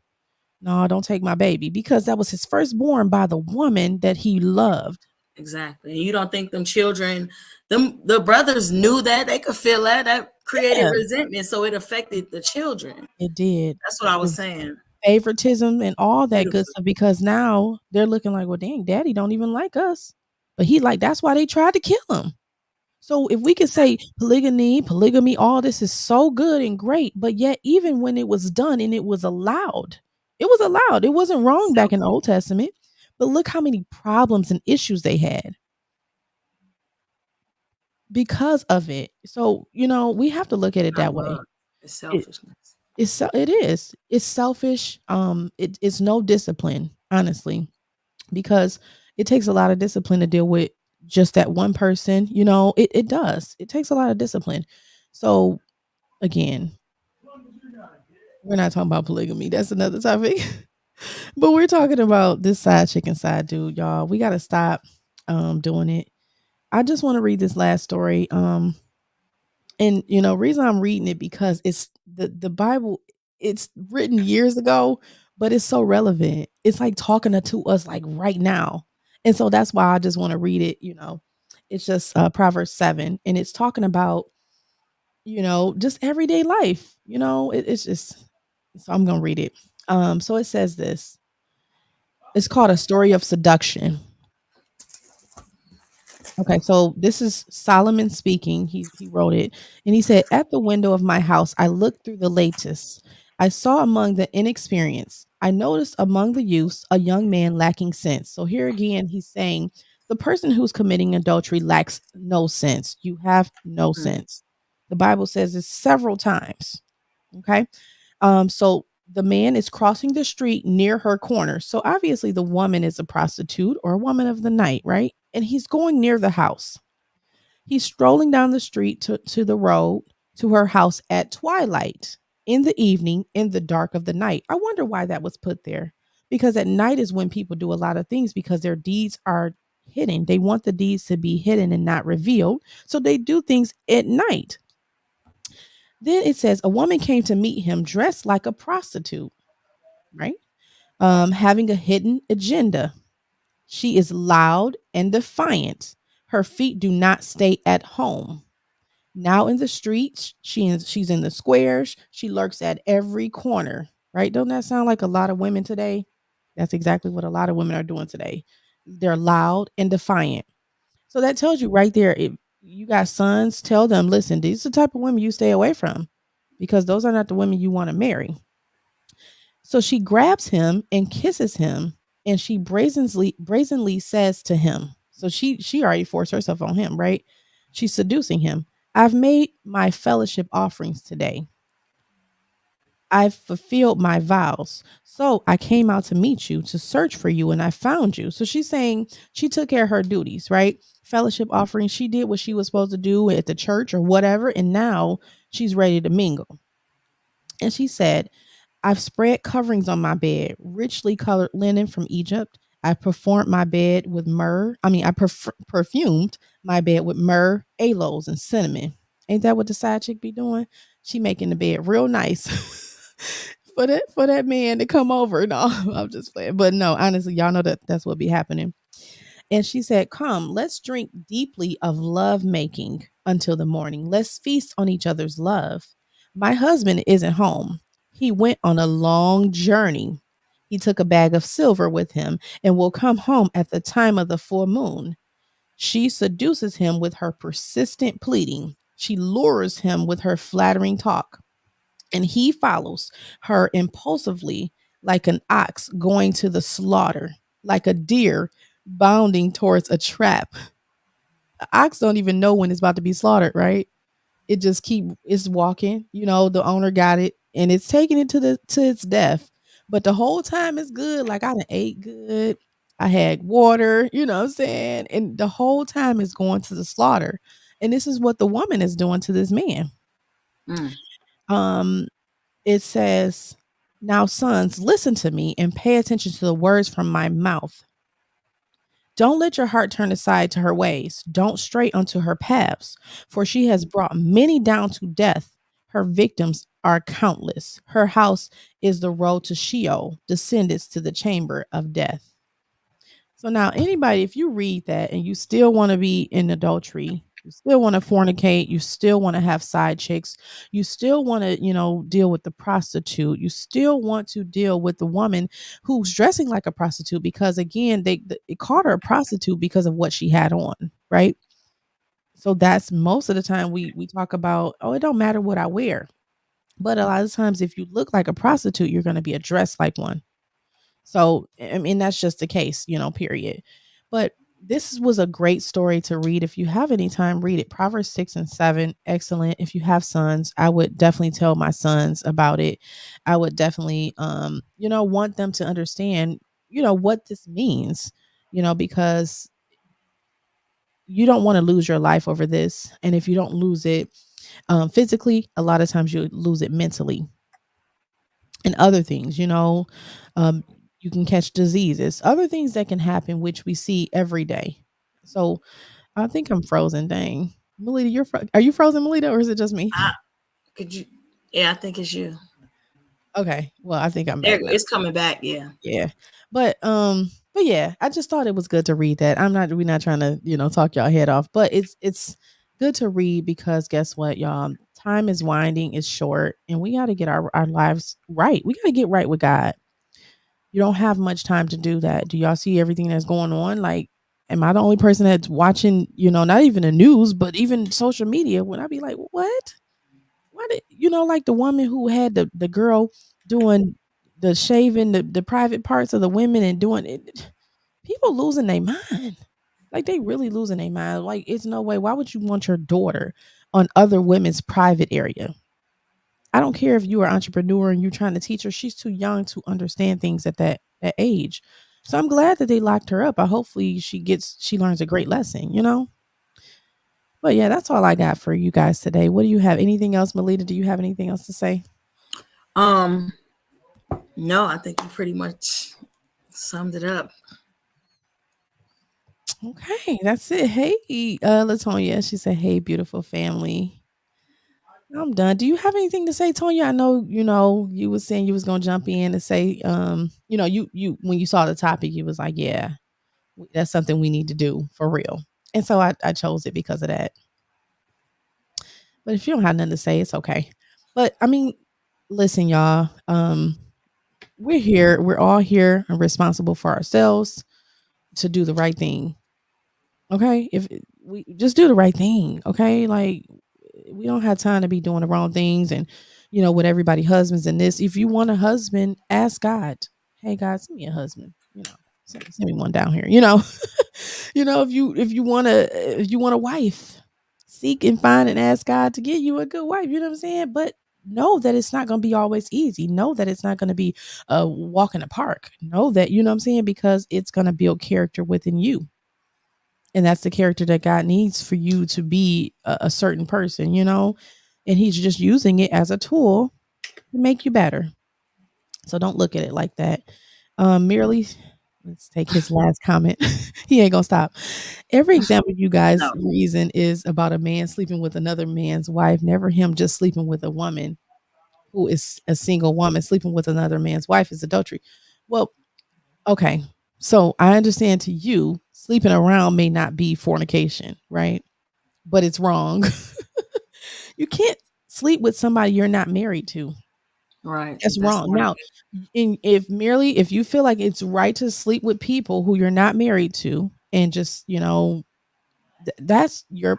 no, don't take my baby, because that was his firstborn by the woman that he loved. Exactly. And you don't think them children, the brothers knew that they could feel that created Yeah, resentment, so it affected the children. it did. That's what I was The saying. favoritism and all that good Beautiful. stuff, because now they're looking like, well, dang, daddy don't even like us. But that's why they tried to kill him. So if we could say polygamy, all this is so good and great, but yet even when it was done and it was allowed, it was allowed. It wasn't wrong back in the Old Testament. But look how many problems and issues they had because of it. So, we have to look at it Not that way. love. It's It, selfishness. it is. It's selfish. It's no discipline, honestly, because it takes a lot of discipline to deal with just that one person. It does. It takes a lot of discipline. So again, we're not talking about polygamy. That's another topic. But we're talking about this side chicken side dude, y'all. We gotta stop doing it. I just want to read this last story. And reason I'm reading it, because it's the Bible, it's written years ago, but it's so relevant. It's like talking to us like right now. And so that's why I just want to read it. It's just Proverbs 7, and it's talking about, just everyday life. It's just, so I'm going to read it. So it says this. It's called A Story of Seduction. Okay, so this is Solomon speaking. He wrote it, and he said, "At the window of my house, I looked through the lattice. I saw among the inexperienced. I noticed among the youths a young man lacking sense." So here again, he's saying the person who's committing adultery lacks no sense. You have no Mm. sense. The Bible says this several times. Okay, so the man is crossing the street near her corner. So obviously the woman is a prostitute or a woman of the night, right? And he's going near the house. He's strolling down the street to the road to her house at twilight, in the evening, in the dark of the night. I wonder why that was put there. Because at night is when people do a lot of things because their deeds are hidden. They want the deeds to be hidden and not revealed. So they do things at night. Then it says a woman came to meet him dressed like a prostitute, right? Having a hidden agenda. She is loud and defiant. Her feet do not stay at home. Now in the streets, she's in the squares. She lurks at every corner. Right? Don't that sound like a lot of women today? That's exactly what a lot of women are doing today. They're loud and defiant. So that tells you right there. If you got sons, tell them, listen, these are the type of women you stay away from, because those are not the women you want to marry. So she grabs him and kisses him, and she brazenly says to him. So she already forced herself on him, right? She's seducing him. I've made my fellowship offerings today. I've fulfilled my vows. So I came out to meet you, to search for you, and I found you. So she's saying she took care of her duties, right? Fellowship offering. She did what she was supposed to do at the church or whatever. And now she's ready to mingle. And she said, I've spread coverings on my bed, richly colored linen from Egypt. I performed my bed with myrrh. Perfumed my bed with myrrh, aloes, and cinnamon. Ain't that what the side chick be doing? She making the bed real nice for that man to come over. No, I'm just playing. But no, honestly, y'all know that that's what be happening. And she said, "Come, let's drink deeply of love making until the morning. Let's feast on each other's love. My husband isn't home. He went on a long journey. He took a bag of silver with him and will come home at the time of the full moon." She seduces him with her persistent pleading. She lures him with her flattering talk, and he follows her impulsively, like an ox going to the slaughter, like a deer bounding towards a trap. The ox don't even know when it's about to be slaughtered, right? It's walking, the owner got it and it's taking it to its death. But the whole time it's good. Like, I done ate good. I had water, you know what I'm saying? And the whole time it's going to the slaughter. And this is what the woman is doing to this man. Mm. Um, it says, "Now, sons, listen to me and pay attention to the words from my mouth. Don't let your heart turn aside to her ways. Don't stray onto her paths, for she has brought many down to death. Her victims are countless. Her house is the road to Sheol, descendants to the chamber of death." So now, anybody, if you read that and you still want to be in adultery, you still want to fornicate, you still want to have side chicks, you still want to, deal with the prostitute, you still want to deal with the woman who's dressing like a prostitute, because again, they called her a prostitute because of what she had on, right? So that's most of the time we talk about, oh, it don't matter what I wear. But a lot of times, if you look like a prostitute, you're going to be addressed like one. So, I mean, that's just the case, period. But this was a great story to read. If you have any time, read it. Proverbs 6 and 7, excellent. If you have sons, I would definitely tell my sons about it. I would definitely, want them to understand, what this means, because you don't want to lose your life over this. And if you don't lose it physically, a lot of times you lose it mentally and other things, um, you can catch diseases, other things that can happen, which we see every day. So I think I'm frozen. Dang, Melita, are you frozen, Melita, or is it just me? I, could you? Yeah, I think it's you. Okay. Well, I think I'm There, back now. it's coming back. Yeah. Yeah. But yeah, I just thought it was good to read that. We're not trying to, talk y'all head off, but it's good to read because guess what, y'all? Time is winding, it's short, and we gotta get our lives right. We gotta get right with God. You don't have much time to do that. Do y'all see everything that's going on? Like, am I the only person that's watching, not even the news, but even social media when I be like, what? Why did like the woman who had the girl doing the shaving the private parts of the women and doing it, people losing their mind. Like they really losing their mind. Like it's no way. Why would you want your daughter on other women's private area? I don't care if you are an entrepreneur and you're trying to teach her. She's too young to understand things at that age. So I'm glad that they locked her up. I hopefully she learns a great lesson. But yeah, that's all I got for you guys today. What do you have? Anything else, Melita? Do you have anything else to say? Um, no, I think you pretty much summed it up. Okay, that's it. Hey, Latonya, she said, "Hey, beautiful family." I'm done. Do you have anything to say, Tonya? I know, you was saying you was gonna jump in and say, you when you saw the topic, you was like, yeah, that's something we need to do for real. And so I chose it because of that. But if you don't have nothing to say, it's okay. But I mean, listen, y'all. We're here. We're all here and responsible for ourselves to do the right thing. Okay, if we just do the right thing, okay, like we don't have time to be doing the wrong things and with everybody husbands and this. If you want a husband, ask God. Hey, God, send me a husband. Send me one down here. If you want a wife, seek and find and ask God to get you a good wife. You know what I'm saying? But know that it's not going to be always easy. Know that it's not going to be a walk in the park. Know that what I'm saying, because it's going to build character within you. And that's the character that God needs for you to be a certain person. And he's just using it as a tool to make you better. So don't look at it like that. Merely, let's take his last comment. He ain't gonna stop. Every example you guys No. reason is about a man sleeping with another man's wife, never him just sleeping with a woman who is a single woman sleeping with another man's wife is adultery. Well, okay. So I understand to you, sleeping around may not be fornication, right? But it's wrong. You can't sleep with somebody you're not married to. Right. That's That's wrong. one. Now, if you feel like it's right to sleep with people who you're not married to, and just that's your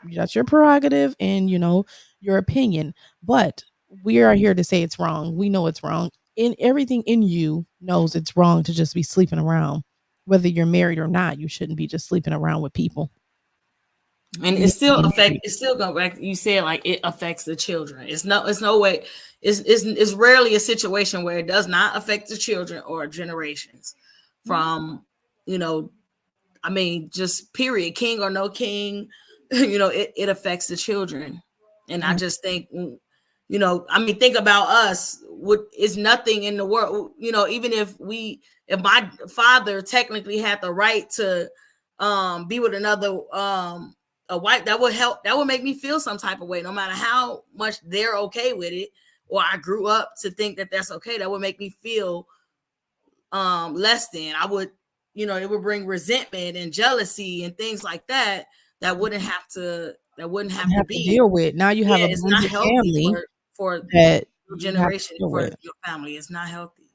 prerogative and your opinion. But we are here to say it's wrong. We know it's wrong. In everything in you knows it's wrong to just be sleeping around, whether you're married or not. You shouldn't be just sleeping around with people. And You it need to still be affect. married. It still go back. You said like it affects the children. It's no way. It's rarely a situation where it does not affect the children or generations. From, you know, I mean, just period, king or no king, it affects the children. And I Right. just think, I mean, think about us. What is nothing in the world, even if my father technically had the right to be with another a wife, that would help, that would make me feel some type of way, no matter how much they're okay with it, or I grew up to think that that's okay. That would make me feel less than. I would, it would bring resentment and jealousy and things like that. That wouldn't have to Have to be. deal with. Now you have Yeah, a it's not blended healthy family for that your you have to generation, deal for with. your family. It's not healthy.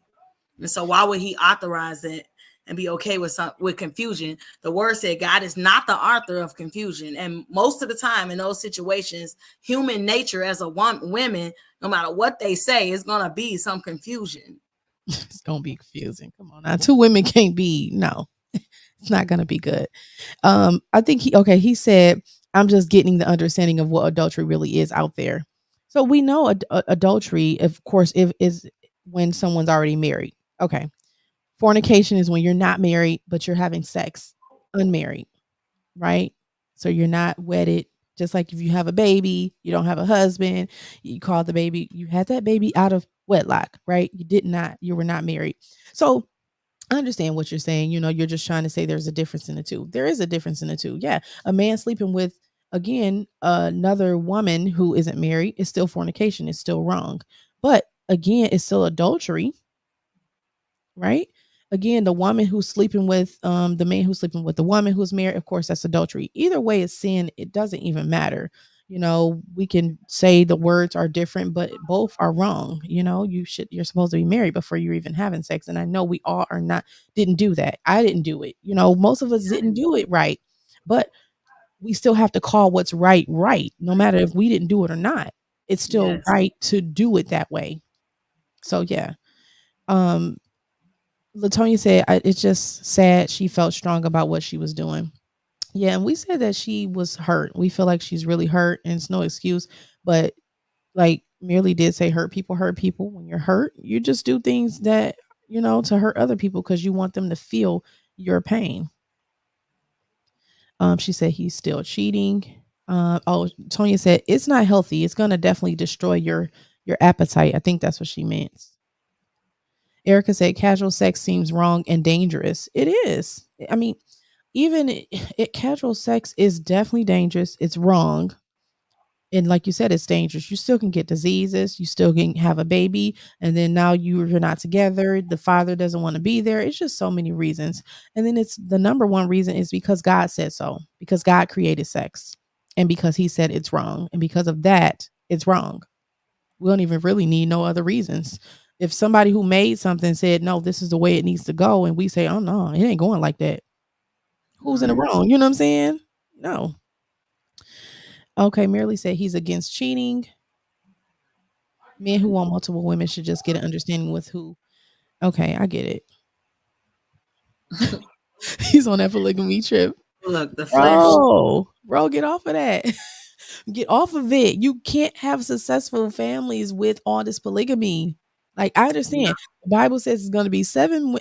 And so why would he authorize it and be okay with confusion? The word said God is not the author of confusion. And most of the time in those situations, human nature as a women, no matter what they say, is gonna be some confusion. It's gonna be confusing. Come on now. Two women can't be, no, it's not gonna be good. I think he said, I'm just getting the understanding of what adultery really is out there. So we know adultery, of course, if is when someone's already married. Okay. Fornication is when you're not married, but you're having sex unmarried, right? So you're not wedded. Just like if you have a baby, you don't have a husband, you call the baby, you had that baby out of wedlock, right? You were not married. So I understand what you're saying. You're just trying to say there's a difference in the two. There is a difference in the two. Yeah. A man sleeping with, again, another woman who isn't married is still fornication. It's still wrong. But again, it's still adultery, right? Again, the woman who's sleeping with the man who's sleeping with the woman who's married, of course, that's adultery. Either way, it's sin. It doesn't even matter. We can say the words are different, but both are wrong. You're supposed to be married before you're even having sex. And I know we all are not, didn't do that. I didn't do it. Most of us didn't do it right, but we still have to call what's right, right. No matter if we didn't do it or not, it's still Yes. right to do it that way. So yeah. Um, Latonia said, it's just sad she felt strong about what she was doing. Yeah, and we said that she was hurt. We feel like she's really hurt, and it's no excuse. But like Merely did say, hurt people hurt people. When you're hurt, you just do things that, to hurt other people because you want them to feel your pain. She said he's still cheating. Tonya said it's not healthy. It's gonna definitely destroy your appetite. I think that's what she meant. Erica said casual sex seems wrong and dangerous. It is. I mean, even casual sex is definitely dangerous. It's wrong. And like you said, it's dangerous. You still can get diseases. You still can have a baby. And then now you're not together. The father doesn't want to be there. It's just so many reasons. And then it's the number one reason is because God said so, because God created sex and because he said it's wrong. And because of that, it's wrong. We don't even really need no other reasons. If somebody who made something said, no, this is the way it needs to go, and we say, oh, no, it ain't going like that. Who's in the wrong? You know what I'm saying? No. Okay, Merely said he's against cheating. Men who want multiple women should just get an understanding with who. Okay, I get it. He's on that polygamy trip. Look, the flesh. Bro, get off of that. Get off of it. You can't have successful families with all this polygamy. Like, I understand. Yeah. The Bible says it's going to be seven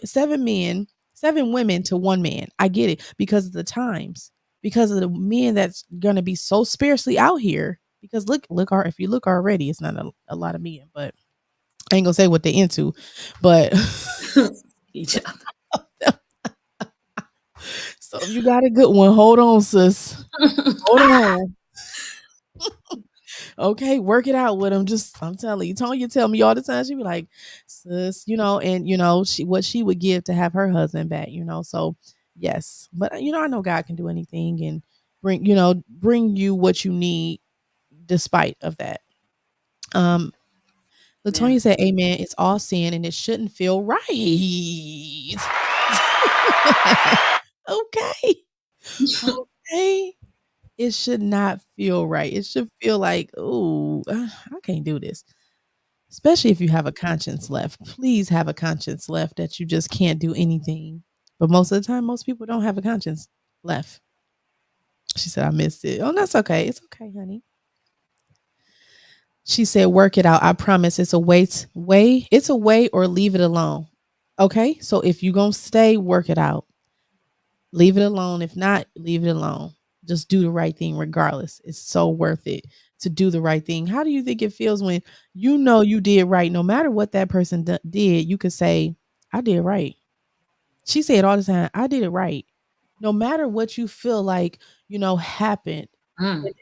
women to one man. I get it because of the times, because of the men that's going to be so spiritually out here. Because if you look already, it's not a lot of men, but I ain't gonna say what they into, but Each other. so if you got a good one, hold on, sis. Hold on. Okay, work it out with him. I'm telling you, Tonya tell me all the time. She be like, sis, and she would give to have her husband back, So yes, but I know God can do anything and bring you what you need despite of that. Latonya said, amen. It's all sin and it shouldn't feel right. Okay. Okay. It should not feel right. It should feel like, oh, I can't do this. Especially if you have a conscience left. Please have a conscience left that you just can't do anything. But most of the time, most people don't have a conscience left. She said, I missed it. Oh, that's okay. It's okay, honey. She said, work it out. I promise it's a way. It's a way or leave it alone. Okay. So if you're going to stay, work it out. Leave it alone. If not, leave it alone. Just do the right thing regardless. It's so worth it to do the right thing. How do you think it feels when you did right? No matter what that person did, you could say, I did right. She said all the time, I did it right. No matter what you feel like, happened.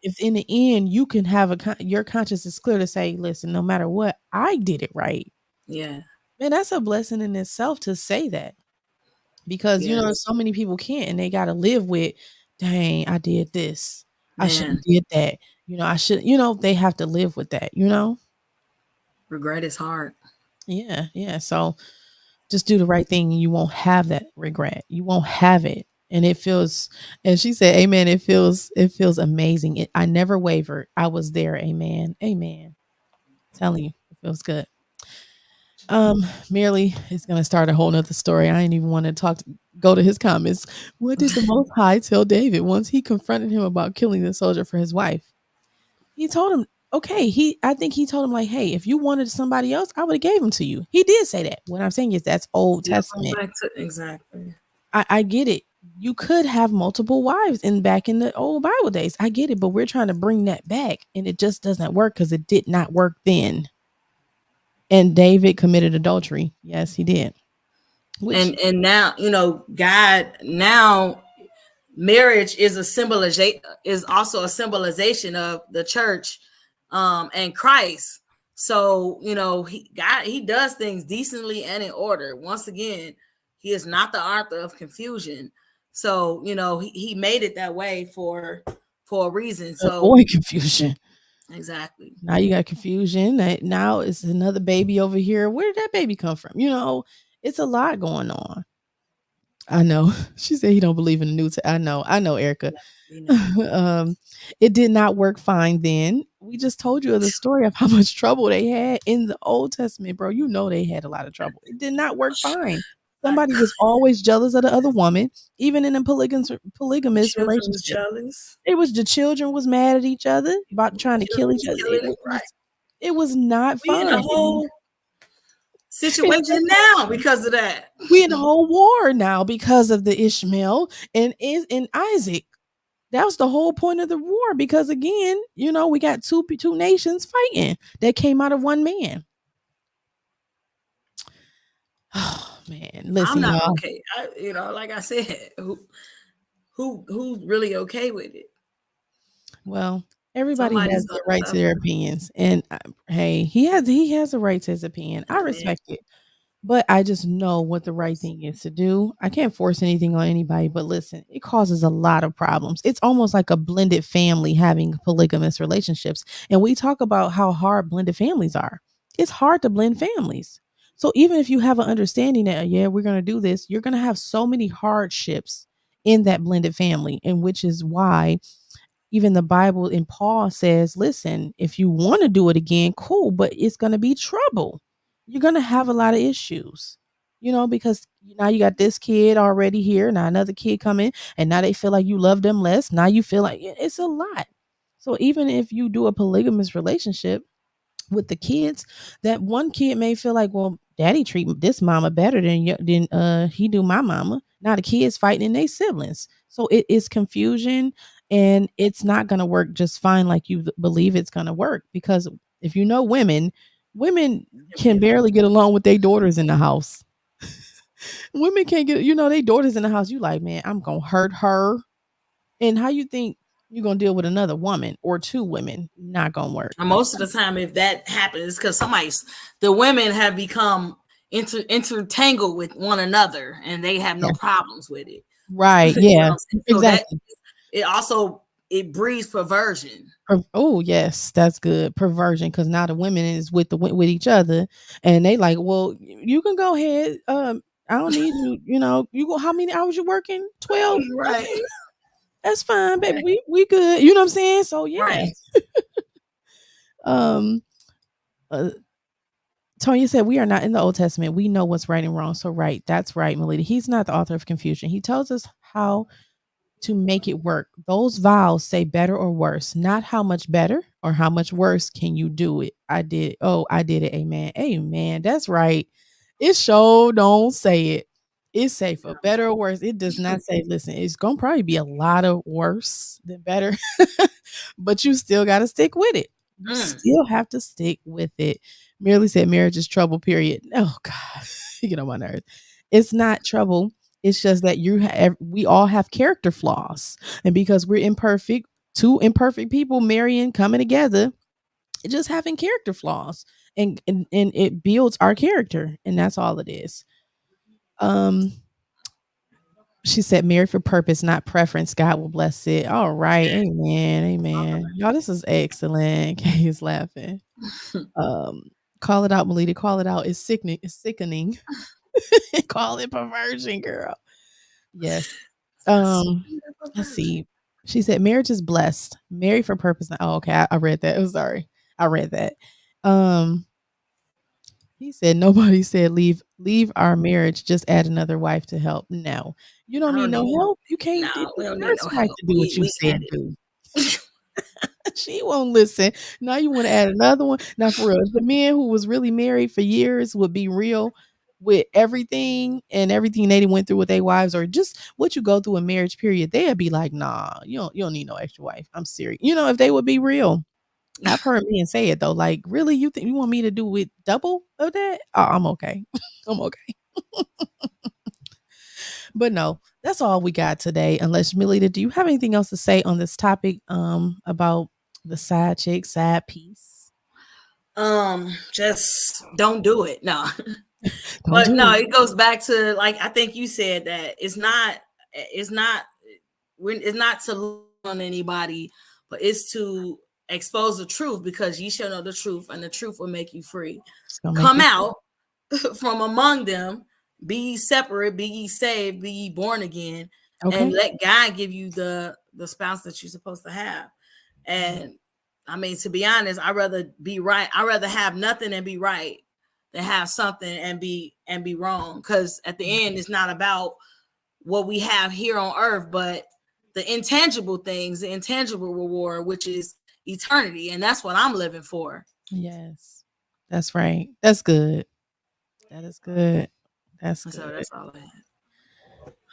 If in the end you can have your conscience is clear to say, listen, no matter what, I did it right. Yeah. Man, that's a blessing in itself to say that. Because so many people can't and they got to live with, dang, I did this. I should have did that. I should, they have to live with that, Regret is hard. Yeah. So just do the right thing and you won't have that regret. You won't have it. And it feels, and she said, amen. It feels amazing. I never wavered. I was there. Amen. Amen. I'm telling you, it feels good. Merely is going to start a whole nother story. I ain't even want to go to his comments. What did the Most High tell David once he confronted him about killing the soldier for his wife? He told him, okay, I think he told him like, hey, if you wanted somebody else, I would have gave him to you. He did say that. What I'm saying is that's Old Testament. Exactly. I get it. You could have multiple wives back in the old Bible days. I get it, but we're trying to bring that back and it just doesn't work because it did not work then. And David committed adultery. Yes, he did. And now, God, now marriage is also a symbolization of the church and Christ. So, he does things decently and in order. Once again, he is not the author of confusion. So, he made it that way for a reason. So Avoid confusion. exactly. Now you got confusion. Now it's another baby over here. Where did that baby come from? It's a lot going on. I know. She said he don't believe in the new. I know, Erica. You know. It did not work fine then. We just told you the story of how much trouble they had in the Old Testament, bro. You know they had a lot of trouble. It did not work fine. Somebody was always jealous of the other woman, even in a polygamous Children was relationship. jealous. It was the children was mad at each other about trying to kill Children each was other. killing it, right? It was not We in a fun. whole situation now because of that. We in a whole war now because of the Ishmael and Isaac. That was the whole point of the war because again, we got two nations fighting that came out of one man. Oh man, I'm listen, not y'all. okay. Like I said, who's really okay with it? Well, everybody Somebody's has gonna the right to their suffer. opinions, and hey, he has a right to his opinion. I Man, respect it. But I just know what the right thing is to do. I can't force anything on anybody, but listen, it causes a lot of problems. It's almost like a blended family having polygamous relationships. And we talk about how hard blended families are. It's hard to blend families. So even if you have an understanding that, yeah, we're going to do this, you're going to have so many hardships in that blended family, and which is why even the Bible and Paul says, listen, if you want to do it again, cool, but it's going to be trouble. You're going to have a lot of issues, because now you got this kid already here, now another kid coming, and now they feel like you love them less. Now you feel like it's a lot. So even if you do a polygamous relationship, with the kids, that one kid may feel like, well, daddy treat this mama better than he do my mama. Now the kids fighting in their siblings. So it is confusion, and it's not going to work just fine like you believe it's going to work, because if you know women can barely get along with their daughters in the house. Women can't get, their daughters in the house. You like, man, I'm going to hurt her. And how you think you're going to deal with another woman or two women? Not going to work. and most of the time, if that happens, because the women have become intertangled with one another, and they have no Yeah. problems with it. Right. Yeah. So Exactly. it breeds perversion. Oh yes, that's good. Perversion, because now the women is with each other, and they like, well, you can go ahead. I don't need you. You go. How many hours you working? 12. Right. Okay, that's fine, baby. We good. You know what I'm saying? So yeah. Right. Um. Tonya said, we are not in the Old Testament. We know what's right and wrong. So right, that's right, Melita. He's not the author of confusion. He tells us how to make it work. Those vows say better or worse, not how much better or how much worse can you do it. I did. Oh, I did it. Amen. Amen. That's right. It sure don't say it. It say for better or worse. It does not say, listen, it's gonna probably be a lot of worse than better, but you still gotta stick with it. You still have to stick with it. Merely said marriage is trouble, period. Oh God, you get on my nerves. It's not trouble. It's just that we all have character flaws. And because we're imperfect, two imperfect people marrying, coming together, just having character flaws. And it builds our character. And that's all it is. She said, married for purpose, not preference. God will bless it. All right. Amen. Amen. Y'all, this is excellent. Kay is laughing. Call it out, Melita. Call it out. It's sickening. It's sickening. Call it perversion, girl. Yes. Let's see. She said marriage is blessed. Married for purpose. Oh, okay. I read that. I'm sorry. I read that. He said nobody said leave our marriage, just add another wife to help. No. You don't need no help. You can't get No, we the don't need first no wife help. to do what you We said got it. do. She won't listen. Now you want to add another one. Now for real, the men who was really married for years would be real with everything and everything they went through with their wives, or just what you go through in marriage period. They'd be like, nah, you don't need no extra wife. I'm serious. If they would be real. I've heard men say it though. Like, really, you think you want me to do with double of that? Oh, I'm okay. I'm okay. But no, that's all we got today. Unless Melita, do you have anything else to say on this topic? About the side chick, side piece? Just don't do it. No. Don't But do no, it. it goes back to, like, I think you said that it's not it's not to look on anybody, but it's to expose the truth, because ye shall know the truth, and the truth will make you free. It's gonna make Come you out from among them, be ye separate, be ye saved, be ye born again, and okay. let God give you the spouse that you're supposed to have. And I mean, to be honest, I'd rather be right. I'd rather have nothing and be right than have something and be wrong. Because at the end, it's not about what we have here on earth, but the intangible things, the intangible reward, which is eternity. And that's what I'm living for. Yes. That's right. That's good. That is good. That's And so good. that's all I have.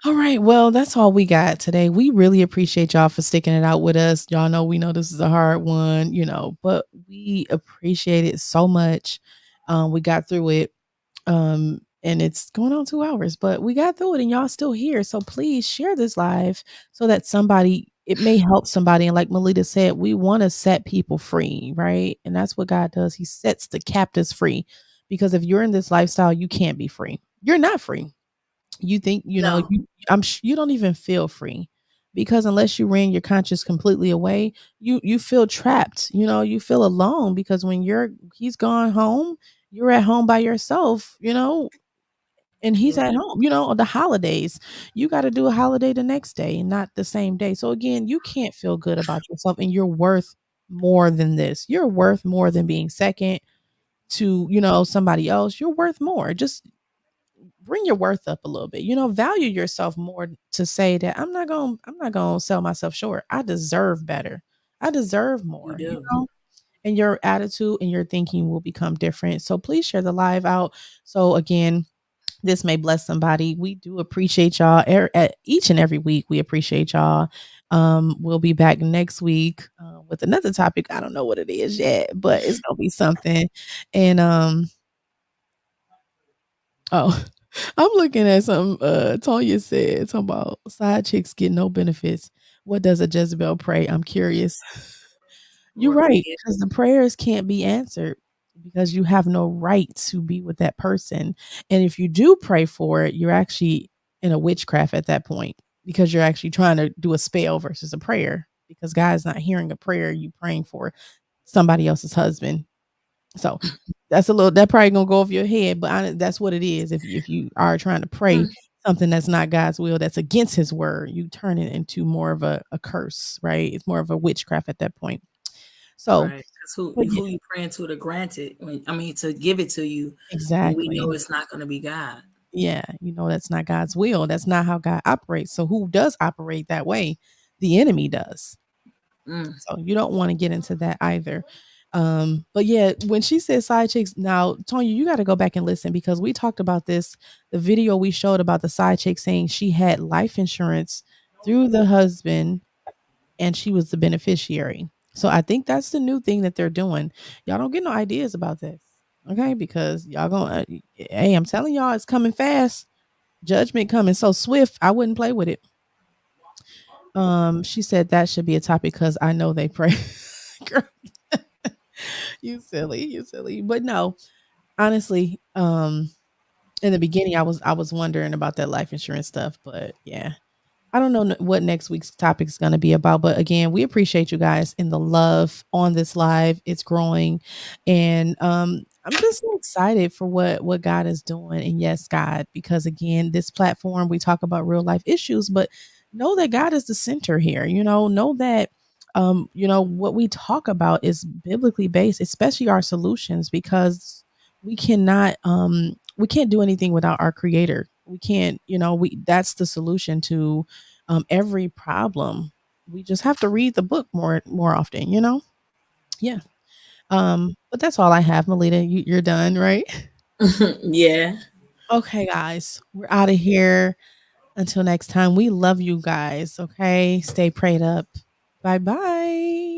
All right. Well, that's all we got today. We really appreciate y'all for sticking it out with us. Y'all know we know this is a hard one, but we appreciate it so much. We got through it. And it's going on 2 hours, but we got through it and y'all still here. So please share this live so that it may help somebody. And like Melita said, we want to set people free, right? And that's what God does. He sets the captives free. Because if you're in this lifestyle, you can't be free. You're not free. You think, No, you don't even feel free, because unless you wring your conscience completely away, you feel trapped. You feel alone, because when he's gone home, you're at home by yourself, and he's yeah, at home, on the holidays. You got to do a holiday the next day and not the same day. So again, you can't feel good about yourself, and you're worth more than this. You're worth more than being second to, somebody else. You're worth more. Just bring your worth up a little bit. Value yourself more, to say that I'm not going to sell myself short. I deserve better. I deserve you more, do. and your attitude and your thinking will become different. So please share the live out. So again, this may bless somebody. We do appreciate y'all at each and every week. We appreciate y'all. We'll be back next week with another topic. I don't know what it is yet, but it's gonna be something. And oh, I'm looking at something Tonya said, talking about side chicks get no benefits. What does a Jezebel pray? I'm curious. You're right, Repent. because the prayers can't be answered, because you have no right to be with that person. And if you do pray for it, you're actually in a witchcraft at that point, because you're actually trying to do a spell versus a prayer, because God's not hearing a prayer you praying for somebody else's husband. So that probably gonna go over your head, but that's what it is. If you are trying to pray something that's not God's will, that's against His word, you turn it into more of a curse, right? It's more of a witchcraft at that point. So, Right. Because who but yeah, who you praying to grant it? To give it to you, when we know exactly. it's not going to be God. Yeah, that's not God's will. That's not how God operates. So who does operate that way? The enemy does. Mm. So you don't want to get into that either. But yeah, when she said side chicks, now Tonya, you got to go back and listen, because we talked about this. The video we showed about the side chick saying she had life insurance through the husband, and she was the beneficiary. So I think that's the new thing that they're doing. Y'all don't get no ideas about this, okay? Because y'all gonna, hey, I'm telling y'all, it's coming fast. Judgment coming so swift. I wouldn't play with it. She said that should be a topic because I know they pray. Girl, you silly. But no, honestly, in the beginning, I was wondering about that life insurance stuff, but yeah, I don't know what next week's topic is going to be about, but again, we appreciate you guys in the love on this live. It's growing, and I'm just so excited for what God is doing. And yes, God, because again, this platform we talk about real life issues, but know that God is the center here. Know that what we talk about is biblically based, especially our solutions, because we can't do anything without our creator. We can't, we that's the solution to every problem. We just have to read the book more often, Yeah. But that's all I have, Melita. You're done, right? Yeah. Okay, guys, we're out of here. Until next time, we love you guys. Okay, stay prayed up. Bye bye.